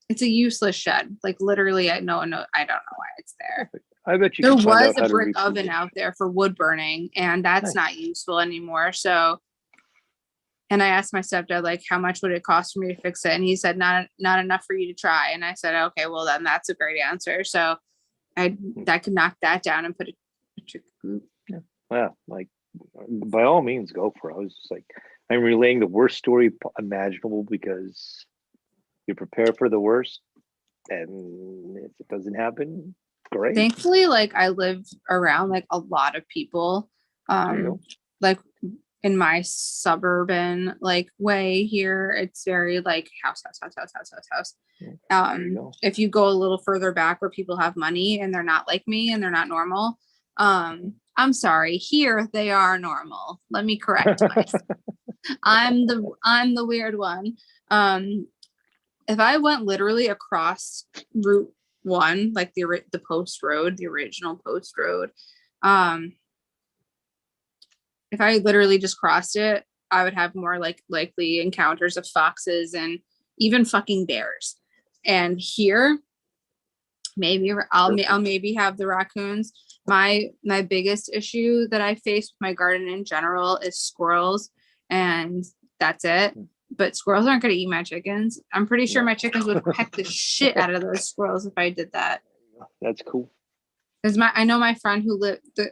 It's a useless shed. Like literally, I don't know why it's there. I bet you There can find was out a how to brick recoup oven it. out there for wood burning, and that's not Nice. useful anymore. So, and I asked my stepdad like, how much would it cost for me to fix it? And he said, not enough for you to try. And I said, okay, well then that's a great answer. So, I could knock that down and put a chicken coop. Yeah. Well, like by all means, go for it. I was just like, I'm relaying the worst story imaginable because you prepare for the worst, and if it doesn't happen, Great. Thankfully, like I live around like a lot of people. There you go. Like in my suburban like way here, it's very like house, house, house, house, house, house, house. There you go. If you go a little further back where people have money and they're not like me and they're not normal, I'm sorry, here they are normal. Let me correct myself. I'm the weird one. If I went literally across Route 1, like the post road, the original post road, if I literally just crossed it, I would have more like likely encounters of foxes and even fucking bears. And here, maybe I'll maybe have the raccoons. My biggest issue that I face with my garden in general is squirrels, and that's it. But squirrels aren't going to eat my chickens. I'm pretty sure my chickens would peck the shit out of those squirrels if I did that. That's cool. Because I know my friend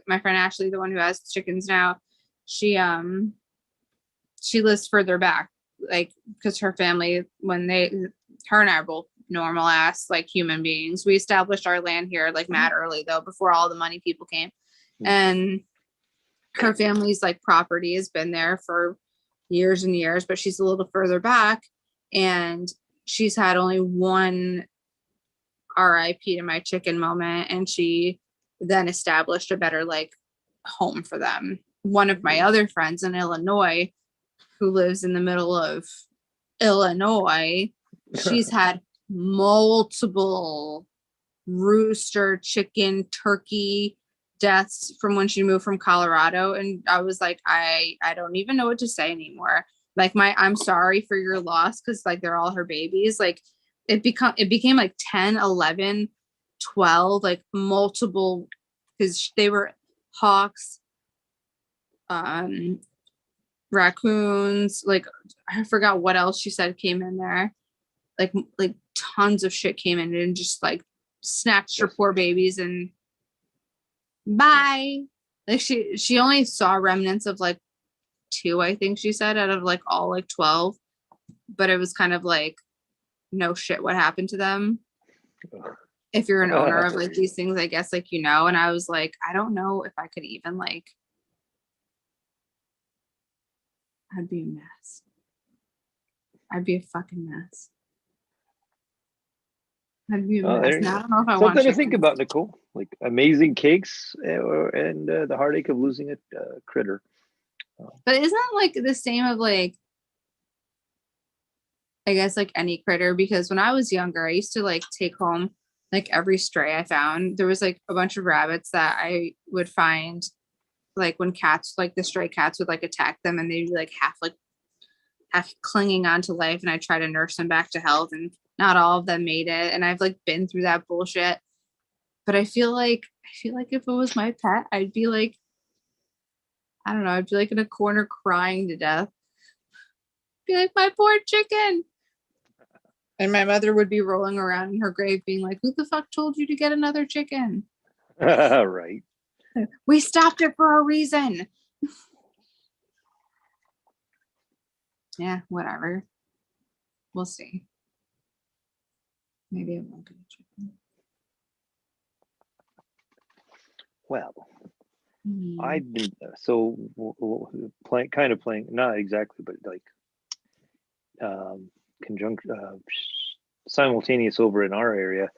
my friend Ashley, the one who has chickens now, she lives further back, like because her family, her and I are both normal ass like human beings. We established our land here like mad early though, before all the money people came, and her family's like property has been there for years and years, but she's a little further back, and she's had only one RIP to my chicken moment, and she then established a better like home for them. One of my other friends in Illinois, who lives in the middle of Illinois, she's had multiple rooster, chicken, turkey deaths from when she moved from Colorado. And I was like, I don't even know what to say anymore. Like I'm sorry for your loss, because like they're all her babies. Like it became like 10, 11, 12, like multiple, because they were hawks, raccoons, like I forgot what else she said came in there. Like tons of shit came in and just like snatched her poor babies and bye. Like she only saw remnants of like 2, I think she said, out of like all like 12. But it was kind of like, no shit, what happened to them? If you're an owner of like these things, I guess like you know. And I was like, I don't know if I could even like, I'd be a mess. I'd be a fucking mess. I'd be a mess. Now I don't know if I want something to think about, Nicole. Like amazing cakes and the heartache of losing a critter. But isn't that like the same of like, I guess like any critter? Because when I was younger, I used to like take home like every stray I found. There was like a bunch of rabbits that I would find like when cats, like the stray cats would like attack them, and they'd be like half clinging on to life, and I try to nurse them back to health, and not all of them made it. And I've like been through that bullshit. But I feel like if it was my pet, I'd be like, I don't know, I'd be like in a corner crying to death. Be like, my poor chicken. And my mother would be rolling around in her grave being like, who the fuck told you to get another chicken? Right. We stopped it for a reason. Yeah, whatever. We'll see. Maybe I won't get a chicken. Well, I've been kind of playing, not exactly, but like simultaneous over in our area.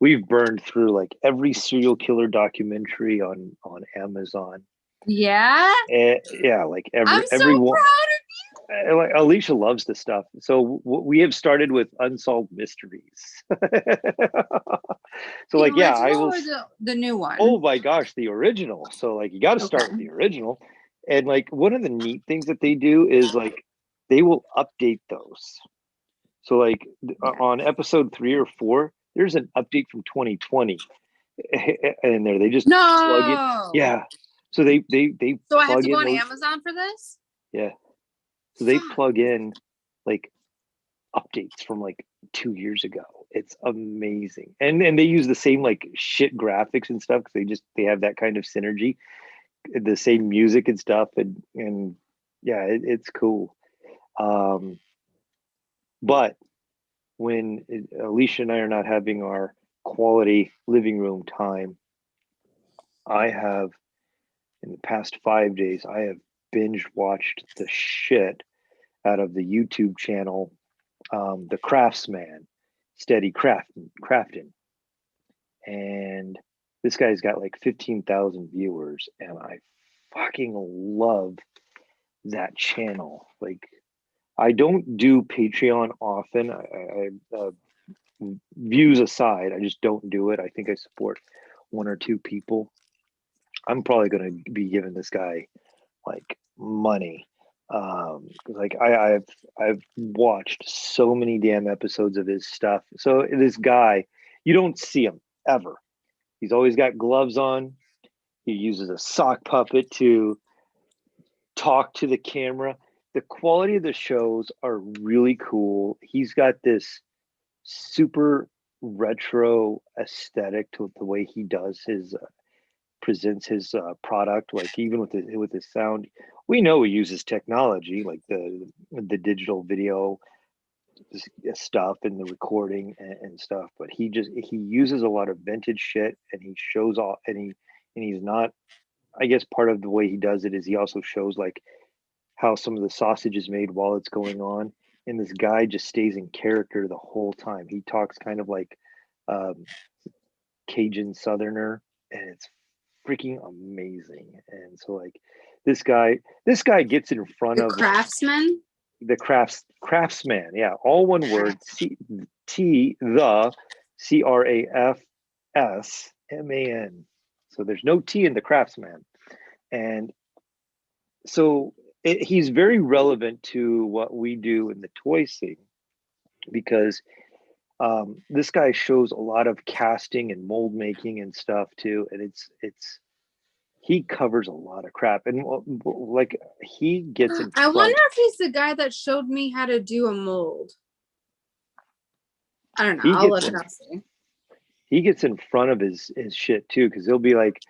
We've burned through like every serial killer documentary on Amazon. Yeah. Yeah, like I'm so everyone. proud of Like Alicia loves this stuff, so we have started with unsolved mysteries. So like, yeah, I will. Or the new one. Oh my gosh, the original. So like, you got to start with the original, and like one of the neat things that they do is like they will update those. So like on episode 3 or 4, there's an update from 2020 in there. They just plug it. Yeah. So they So I have to go on Amazon for this? Yeah. So they plug in like updates from like 2 years ago. It's amazing. And they use the same like shit graphics and stuff because they have that kind of synergy, the same music and stuff. And yeah, it's cool. But when Alicia and I are not having our quality living room time. I have, in the past 5 days, I have binge watched the shit out of the YouTube channel, The Craftsman, Steady Crafting. And this guy's got like 15,000 viewers, and I fucking love that channel. Like, I don't do Patreon often. Views aside, I just don't do it. I think I support one or two people. I'm probably going to be giving this guy like money. Like I've watched so many damn episodes of his stuff. So this guy, you don't see him ever. He's always got gloves on. He uses a sock puppet to talk to the camera. The quality of the shows are really cool. He's got this super retro aesthetic to the way he does his presents his product. Like even with his sound, we know he uses technology like the digital video stuff and the recording and stuff, but he uses a lot of vintage shit, and he shows all, and he's not, I guess part of the way he does it is he also shows like how some of the sausage is made while it's going on. And this guy just stays in character the whole time. He talks kind of like um, Cajun Southerner, and it's freaking amazing. And so like this guy gets in front The of Craftsman. the craftsman. Yeah, all one word. The Crafsman. So there's no T in the Craftsman, and so he's very relevant to what we do in the toy scene, because this guy shows a lot of casting and mold making and stuff too, and it's he covers a lot of crap, and like he gets in I front. wonder if he's the guy that showed me how to do a mold. I don't know. I'll look it up. He gets in front of his shit too, because he'll be like,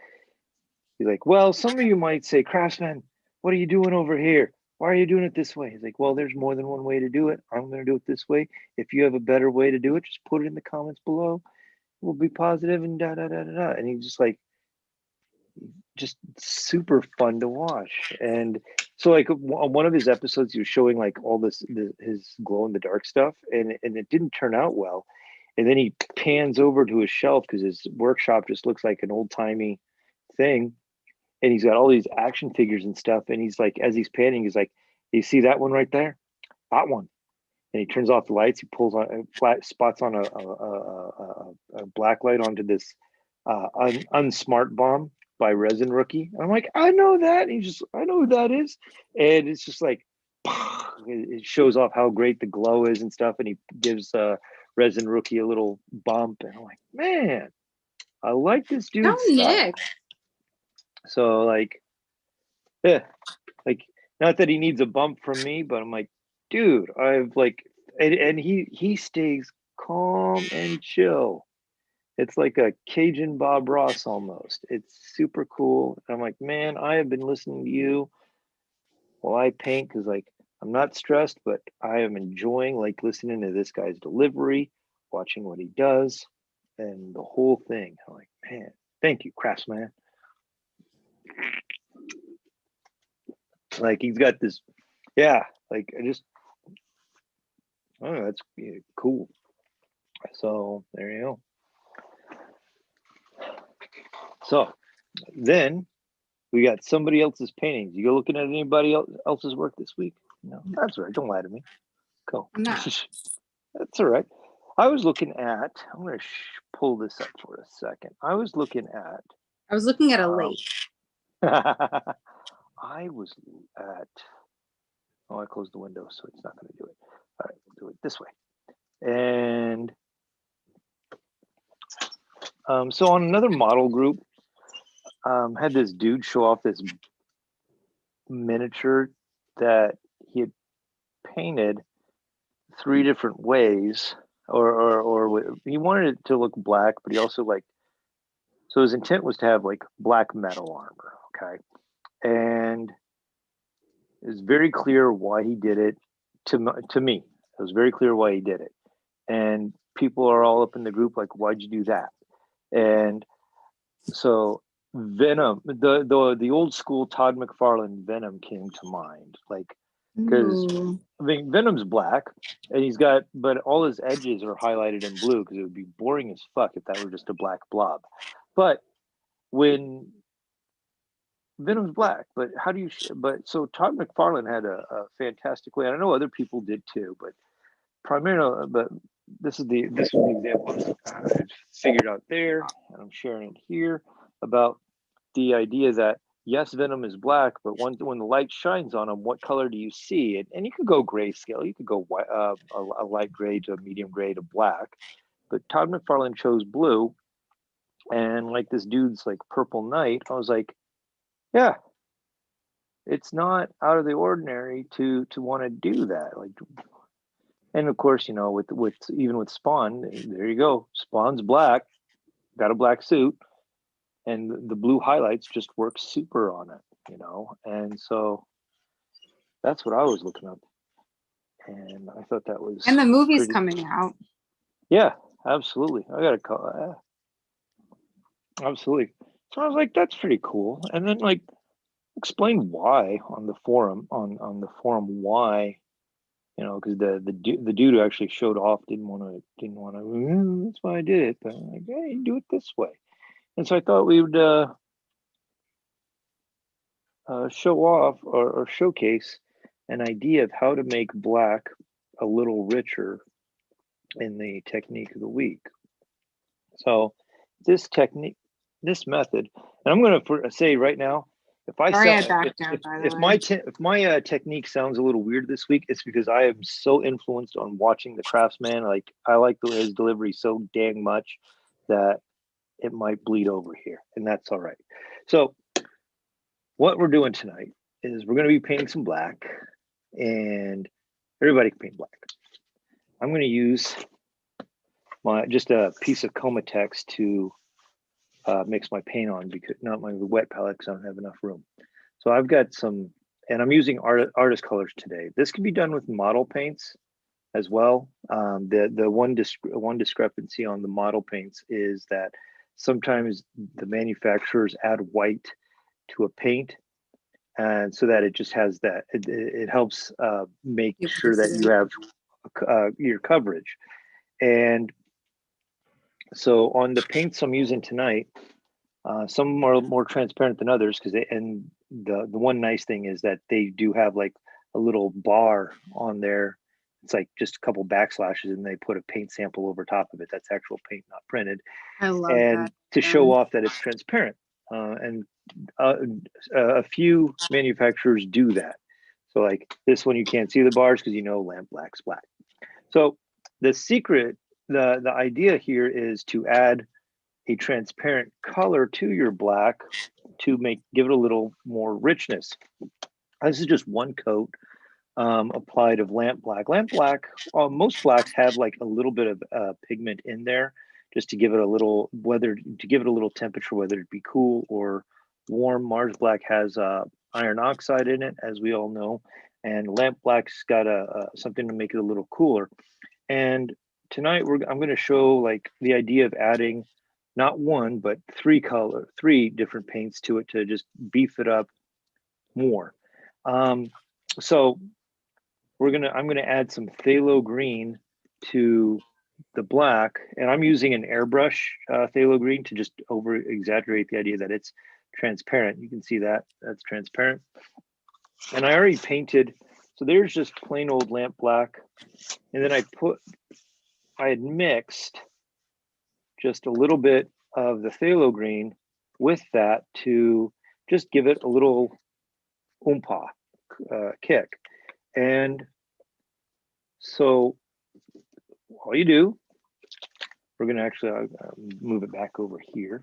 he's like, well, some of you might say, Craftsman, what are you doing over here? Why are you doing it this way? He's like, well, there's more than one way to do it. I'm going to do it this way. If you have a better way to do it, just put it in the comments below. We'll be positive and da da da da da. And he's just like, just super fun to watch. And so like on one of his episodes, he was showing like all his glow in the dark stuff, and it didn't turn out well. And then he pans over to his shelf because his workshop just looks like an old timey thing. And he's got all these action figures and stuff. And he's like, as he's panning, he's like, you see that one right there? That one. And he turns off the lights. He pulls on flat spots on a black light onto this unsmart bomb by Resin Rookie. And I'm like, I know that. And I know who that is. And it's just like, it shows off how great the glow is and stuff. And he gives Resin Rookie a little bump. And I'm like, man, I like this dude's Oh, Nick. So like, yeah, like not that he needs a bump from me, but I'm like, dude, I've like, and he stays calm and chill. It's like a Cajun Bob Ross almost. It's super cool. I'm like, man, I have been listening to you while I paint, because like I'm not stressed, but I am enjoying like listening to this guy's delivery, watching what he does, and the whole thing. I'm like, man, thank you, Craftsman. Like he's got this, yeah. Like I don't know, that's cool. So there you go. So then we got somebody else's paintings. You go looking at anybody else's work this week? No, that's all right. Don't lie to me. Cool. No. That's all right. I was looking at, I'm going to pull this up for a second. I was looking at a lake. I was at, I closed the window, so it's not going to do it. All right, we'll do it this way. And so on another model group, had this dude show off this miniature that he had painted 3 different ways, or he wanted it to look black, but he also like, so his intent was to have like black metal armor, okay? And it was very clear why he did it. To me, it was very clear why he did it. And people are all up in the group like, why'd you do that? And so Venom, the old school Todd McFarlane Venom came to mind, like, because Ooh. I mean Venom's black and but all his edges are highlighted in blue because it would be boring as fuck if that were just a black blob. But when Venom's black, but how do you? But so Todd McFarlane had a fantastic way. And I know other people did too, but primarily, but this was the example I figured out there, and I'm sharing it here about the idea that yes, Venom is black, but when the light shines on him, what color do you see? And you could go grayscale, you could go a light gray to a medium gray to black, but Todd McFarlane chose blue, and like this dude's like Purple Knight, I was like, yeah, it's not out of the ordinary to want to do that. Like, and of course, you know, with even with Spawn, there you go. Spawn's black, got a black suit, and the blue highlights just work super on it, you know. And so that's what I was looking up, and I thought that was And the movie's pretty. coming out. Yeah, absolutely. I got to call. Absolutely. So I was like, that's pretty cool. And then like explain why on the forum on the forum why, you know, because the dude who actually showed off didn't want to that's why I did it, but I'm like, hey, you do it this way. And so I thought we would show off or showcase an idea of how to make black a little richer in the technique of the week. So this method, and I'm going to say right now, if I Sorry, I sound, backed down, by the way. if my technique sounds a little weird this week, it's because I am so influenced on watching The Craftsman. Like I like his delivery so dang much that it might bleed over here, and that's all right. So what we're doing tonight is we're going to be painting some black, and everybody can paint black. I'm going to use just a piece of Comatex to mix my paint on, because not my wet palette because I don't have enough room. So I've got some, and I'm using artist colors today. This can be done with model paints as well. The one discrepancy on the model paints is that sometimes the manufacturers add white to a paint, and so that it just has that. It helps make sure that you have your coverage. And so on the paints I'm using tonight, some are more transparent than others because the one nice thing is that they do have like a little bar on there. It's like just a couple backslashes, and they put a paint sample over top of it. That's actual paint, not printed. I love And that. to show off that it's transparent. And a few manufacturers do that. So like this one, you can't see the bars because you know lamp black's black. So the secret, the idea here is to add a transparent color to your black to give it a little more richness. This is just one coat applied of lamp black. Lamp black, most blacks have like a little bit of pigment in there just to give it a little, temperature, whether it be cool or warm. Mars black has iron oxide in it, as we all know, and lamp black's got something to make it a little cooler. And tonight I'm going to show like the idea of adding not one, but three different paints to it to just beef it up more. So I'm gonna add some phthalo green to the black, and I'm using an airbrush phthalo green to just over exaggerate the idea that it's transparent. You can see that that's transparent. And I already painted, so there's just plain old lamp black, and then I had mixed just a little bit of the phthalo green with that to just give it a little oompa kick. And so all you do, we're going to actually move it back over here.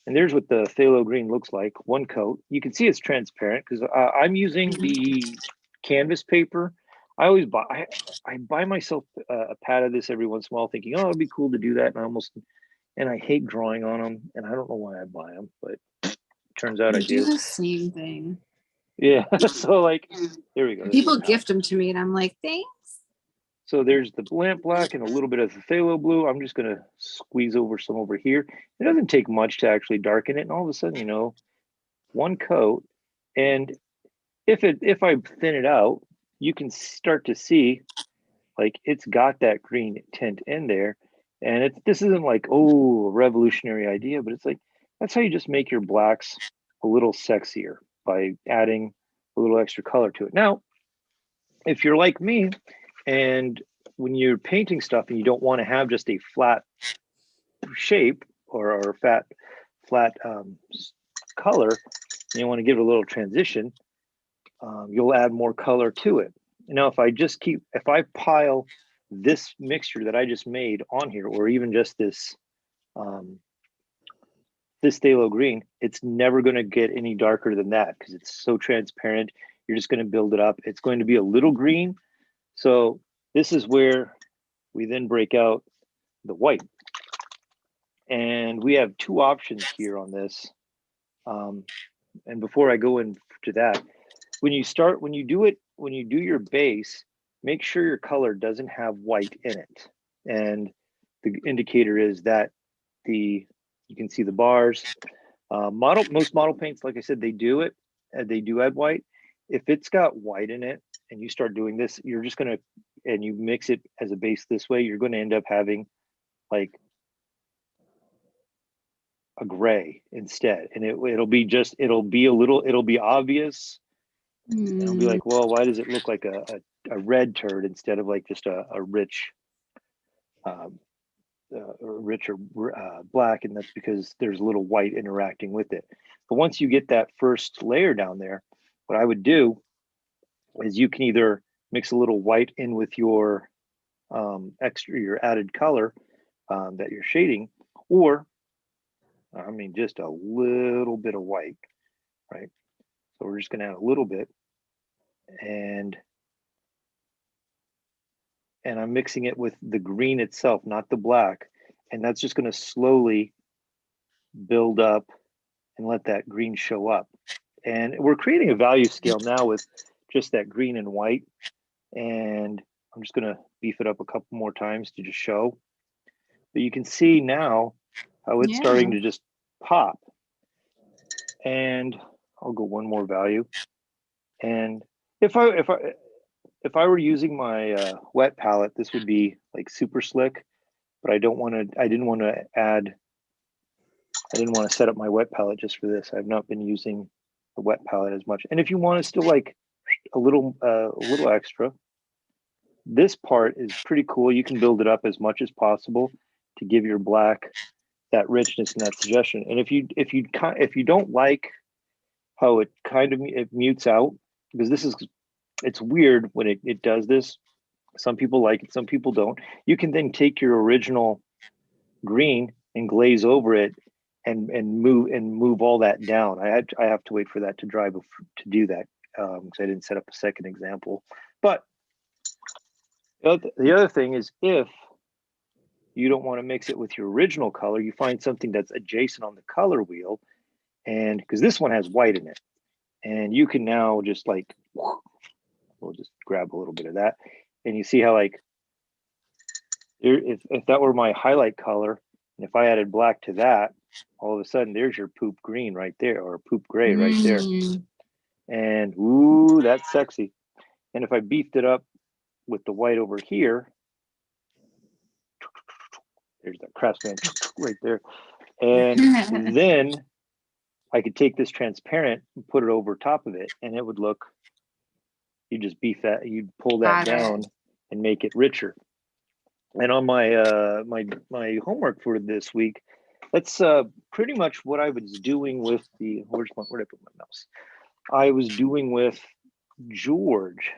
And there's what the phthalo green looks like, one coat. You can see it's transparent because I'm using the canvas paper. I buy myself a pad of this every once in a while thinking, oh, it'd be cool to do that. And I hate drawing on them, and I don't know why I buy them, but it turns out I do. The same thing. Yeah. So like, here we go. People gift them to me, and I'm like, thanks. So there's the lamp black and a little bit of the phthalo blue. I'm just gonna squeeze over some over here. It doesn't take much to actually darken it, and all of a sudden, you know, one coat. And if I thin it out, you can start to see like it's got that green tint in there. And this isn't like, oh, a revolutionary idea, but it's like that's how you just make your blacks a little sexier by adding a little extra color to it. Now, if you're like me and when you're painting stuff and you don't want to have just a flat shape or flat color, and you want to give it a little transition, you'll add more color to it. Now, if I pile this mixture that I just made on here, or even just this this phthalo green, it's never going to get any darker than that because it's so transparent. You're just going to build it up. It's going to be a little green. So this is where we then break out the white. And we have two options here on this. And before I go into that, when you do your base, make sure your color doesn't have white in it. And the indicator is that you can see the bars. Most model paints, like I said, they do it. They do add white. If it's got white in it and you start doing this, you're just gonna, and you mix it as a base this way, you're gonna end up having like a gray instead. And it'll be obvious. It'll be like, well, why does it look like a red turd instead of like just a rich or black? And that's because there's a little white interacting with it. But once you get that first layer down there, what I would do is you can either mix a little white in with your your added color that you're shading, or I mean just a little bit of white, right? So we're just going to add a little bit, and I'm mixing it with the green itself, not the black. And that's just going to slowly build up and let that green show up. And we're creating a value scale now with just that green and white. And I'm just going to beef it up a couple more times to just show. But you can see now how it's starting to just pop. And I'll go one more value. And if I were using my wet palette, this would be like super slick, but I didn't want to set up my wet palette just for this. I've not been using the wet palette as much. And if you want to still like a little extra, this part is pretty cool. You can build it up as much as possible to give your black that richness and that suggestion. And if you don't like how it mutes out, because it's weird when it does this. Some people like it, some people don't. You can then take your original green and glaze over it and move all that down. I have to wait for that to dry to do that because I didn't set up a second example. But the other thing is, if you don't want to mix it with your original color, you find something that's adjacent on the color wheel, and because this one has white in it, and you can now just like, we'll just grab a little bit of that, and you see how like if that were my highlight color, and if I added black to that, all of a sudden there's your poop green right there, or poop gray right there. And ooh, that's sexy. And if I beefed it up with the white over here, there's that craftsman right there. And then I could take this transparent and put it over top of it, and it would look, you just beef that, you'd pull that down and make it richer. And on my my homework for this week, that's pretty much what I was doing with the, where'd I put my mouse? I was doing with George.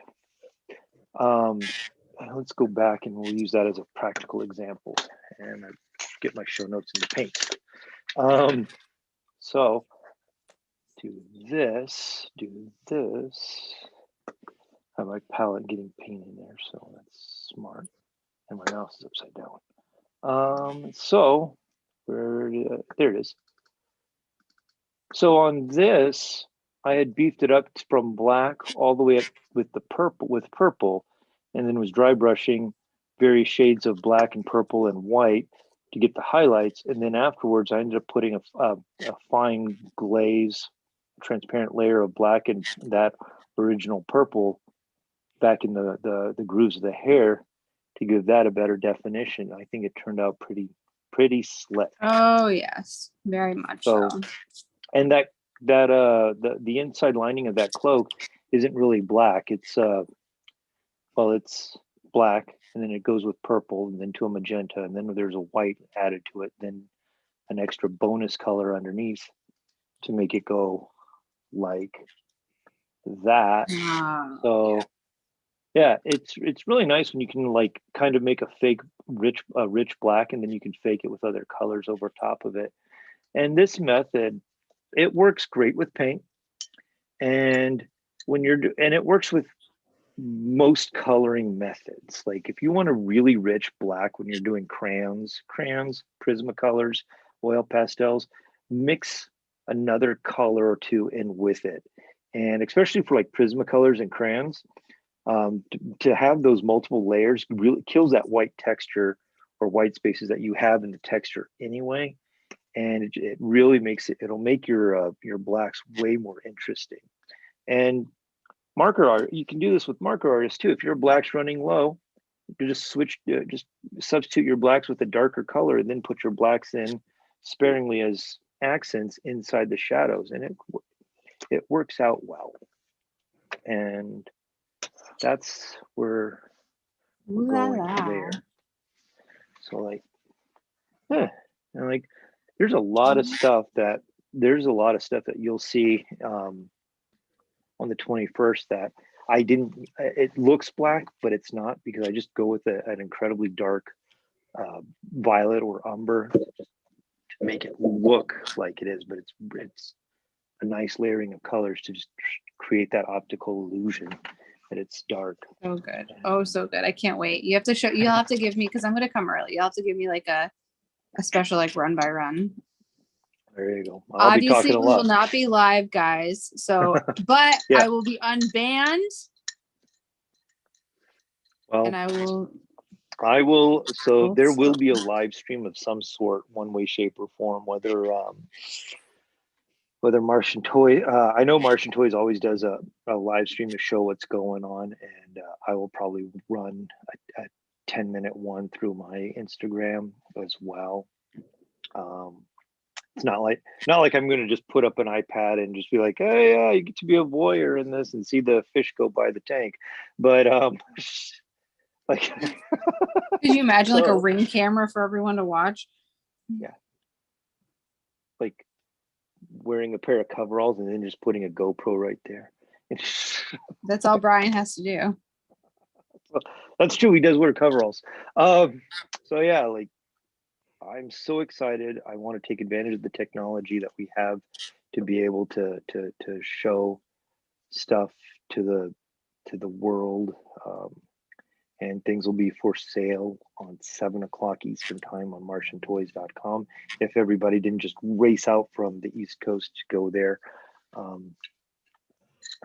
Let's go back and we'll use that as a practical example. And I get my show notes in the paint. So do this. I have my palette getting paint in there, so that's smart. And my mouse is upside down. So there it is. So on this, I had beefed it up from black all the way up with purple, and then was dry brushing various shades of black and purple and white to get the highlights. And then afterwards, I ended up putting a fine glaze, transparent layer of black and that original purple back in the grooves of the hair to give that a better definition. I think it turned out pretty slick. Oh yes, very much so. And that the inside lining of that cloak isn't really black. It's it's black, and then it goes with purple, and then to a magenta, and then there's a white added to it, then an extra bonus color underneath to make it go like that. Wow. So yeah, it's really nice when you can like kind of make a fake rich black, and then you can fake it with other colors over top of it. And this method, it works great with paint, and and it works with most coloring methods. Like if you want a really rich black when you're doing crayons, Prismacolors, oil pastels, mix another color or two in with it. And especially for like Prismacolors and crayons, to have those multiple layers really kills that white texture or white spaces that you have in the texture anyway. And it really makes it'll make your blacks way more interesting. And marker art, you can do this with marker artists too. If your black's running low, you just just substitute your blacks with a darker color and then put your blacks in sparingly as accents inside the shadows, and it works out well. And that's where we're going there. So like, and like, there's a lot of stuff that you'll see on the 21st that I didn't. It looks black, but it's not, because I just go with an incredibly dark violet or umber to make it look like it is, but it's a nice layering of colors to just create that optical illusion that it's dark. So good. Oh, so good. I can't wait. You have to show. You'll have to give me, because I'm going to come early. You'll have to give me like a special like run by run. There you go. Obviously, we will not be live, guys. So, but yeah. I will be unbanned. Well, and I will. So there will be a live stream of some sort, one way, shape, or form. Whether Martian Toy, I know Martian Toys always does a live stream to show what's going on, and I will probably run a 10-minute one through my Instagram as well. It's not like I'm going to just put up an iPad and just be like, hey, yeah, you get to be a voyeur in this and see the fish go by the tank. But like, could you imagine like a ring camera for everyone to watch? Yeah, like wearing a pair of coveralls and then just putting a GoPro right there. That's all Brian has to do. That's true. He does wear coveralls. So yeah, like, I'm so excited. I want to take advantage of the technology that we have to be able to show stuff to the world, and things will be for sale on 7:00 Eastern time on martiantoys.com. If everybody didn't just race out from the East Coast to go there,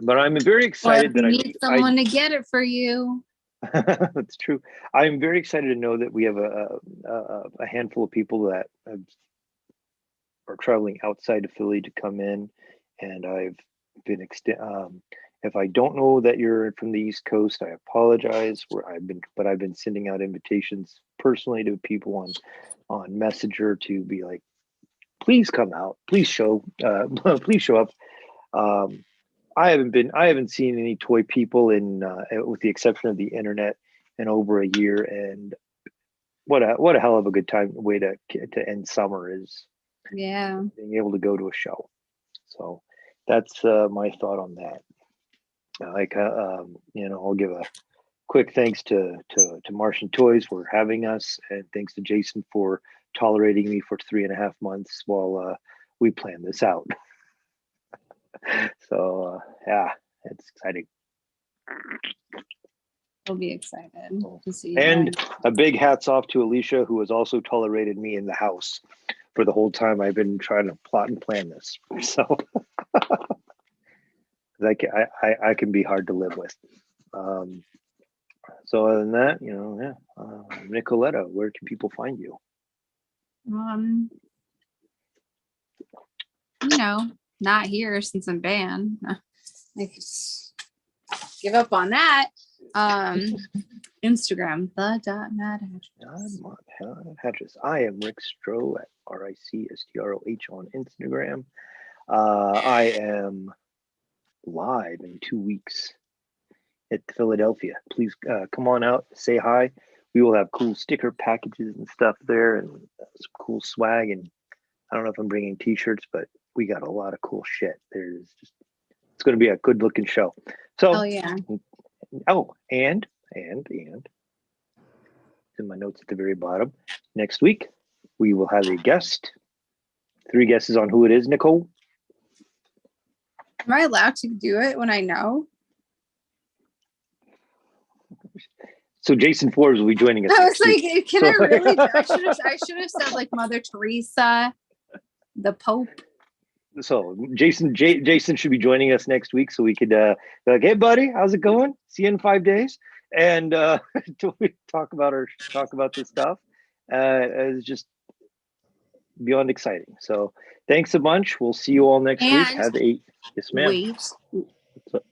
but I'm very excited that I need someone to get it for you. That's true. I'm very excited to know that we have a handful of people that are traveling outside of Philly to come in, and I've been if I don't know that you're from the East Coast, I apologize. But I've been sending out invitations personally to people on Messenger to be like, please come out, please show up. I haven't seen any toy people with the exception of the internet, in over a year, and what a hell of a good way to end summer is. Yeah, being able to go to a show. So that's my thought on that. I'll give a quick thanks to Martian Toys for having us, and thanks to Jason for tolerating me for 3.5 months while we plan this out. So yeah, it's exciting. We'll be excited to see you. And a big hats off to Alicia, who has also tolerated me in the house for the whole time I've been trying to plot and plan this. So I can be hard to live with. So other than that, Nicoletta, where can people find you? Not here since I'm banned. I give up on that. Instagram, Hatches. I am Rick Stroh at RICSTROH on Instagram. I am live in 2 weeks at Philadelphia. Please come on out, say hi. We will have cool sticker packages and stuff there, and some cool swag. And I don't know if I'm bringing t-shirts, but we got a lot of cool shit. It's going to be a good looking show. So, oh yeah. Oh, and in my notes at the very bottom, next week we will have a guest. 3 guesses on who it is, Nicole. Am I allowed to do it when I know? So Jason Forbes will be joining us. I was like, can I really? I should have said like Mother Teresa, the Pope. So Jason should be joining us next week, so we could be like, hey buddy, how's it going? See you in 5 days, and talk about this stuff. It's just beyond exciting. So thanks a bunch. We'll see you all next week. Have a yes, ma'am. Wait.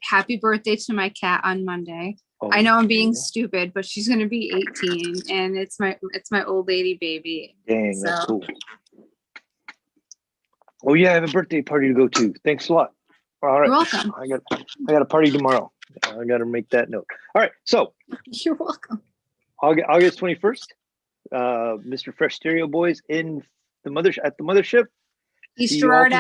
Happy birthday to my cat on Monday. Oh, I know I'm being stupid, but she's gonna be 18, and it's my old lady baby. Dang, that's cool. Oh yeah, I have a birthday party to go to. Thanks a lot. All right. You're welcome. I got a party tomorrow. I got to make that note. All right. So you're welcome. August 21st, Mr. Fresh Stereo Boys in the mothership. Easter Art.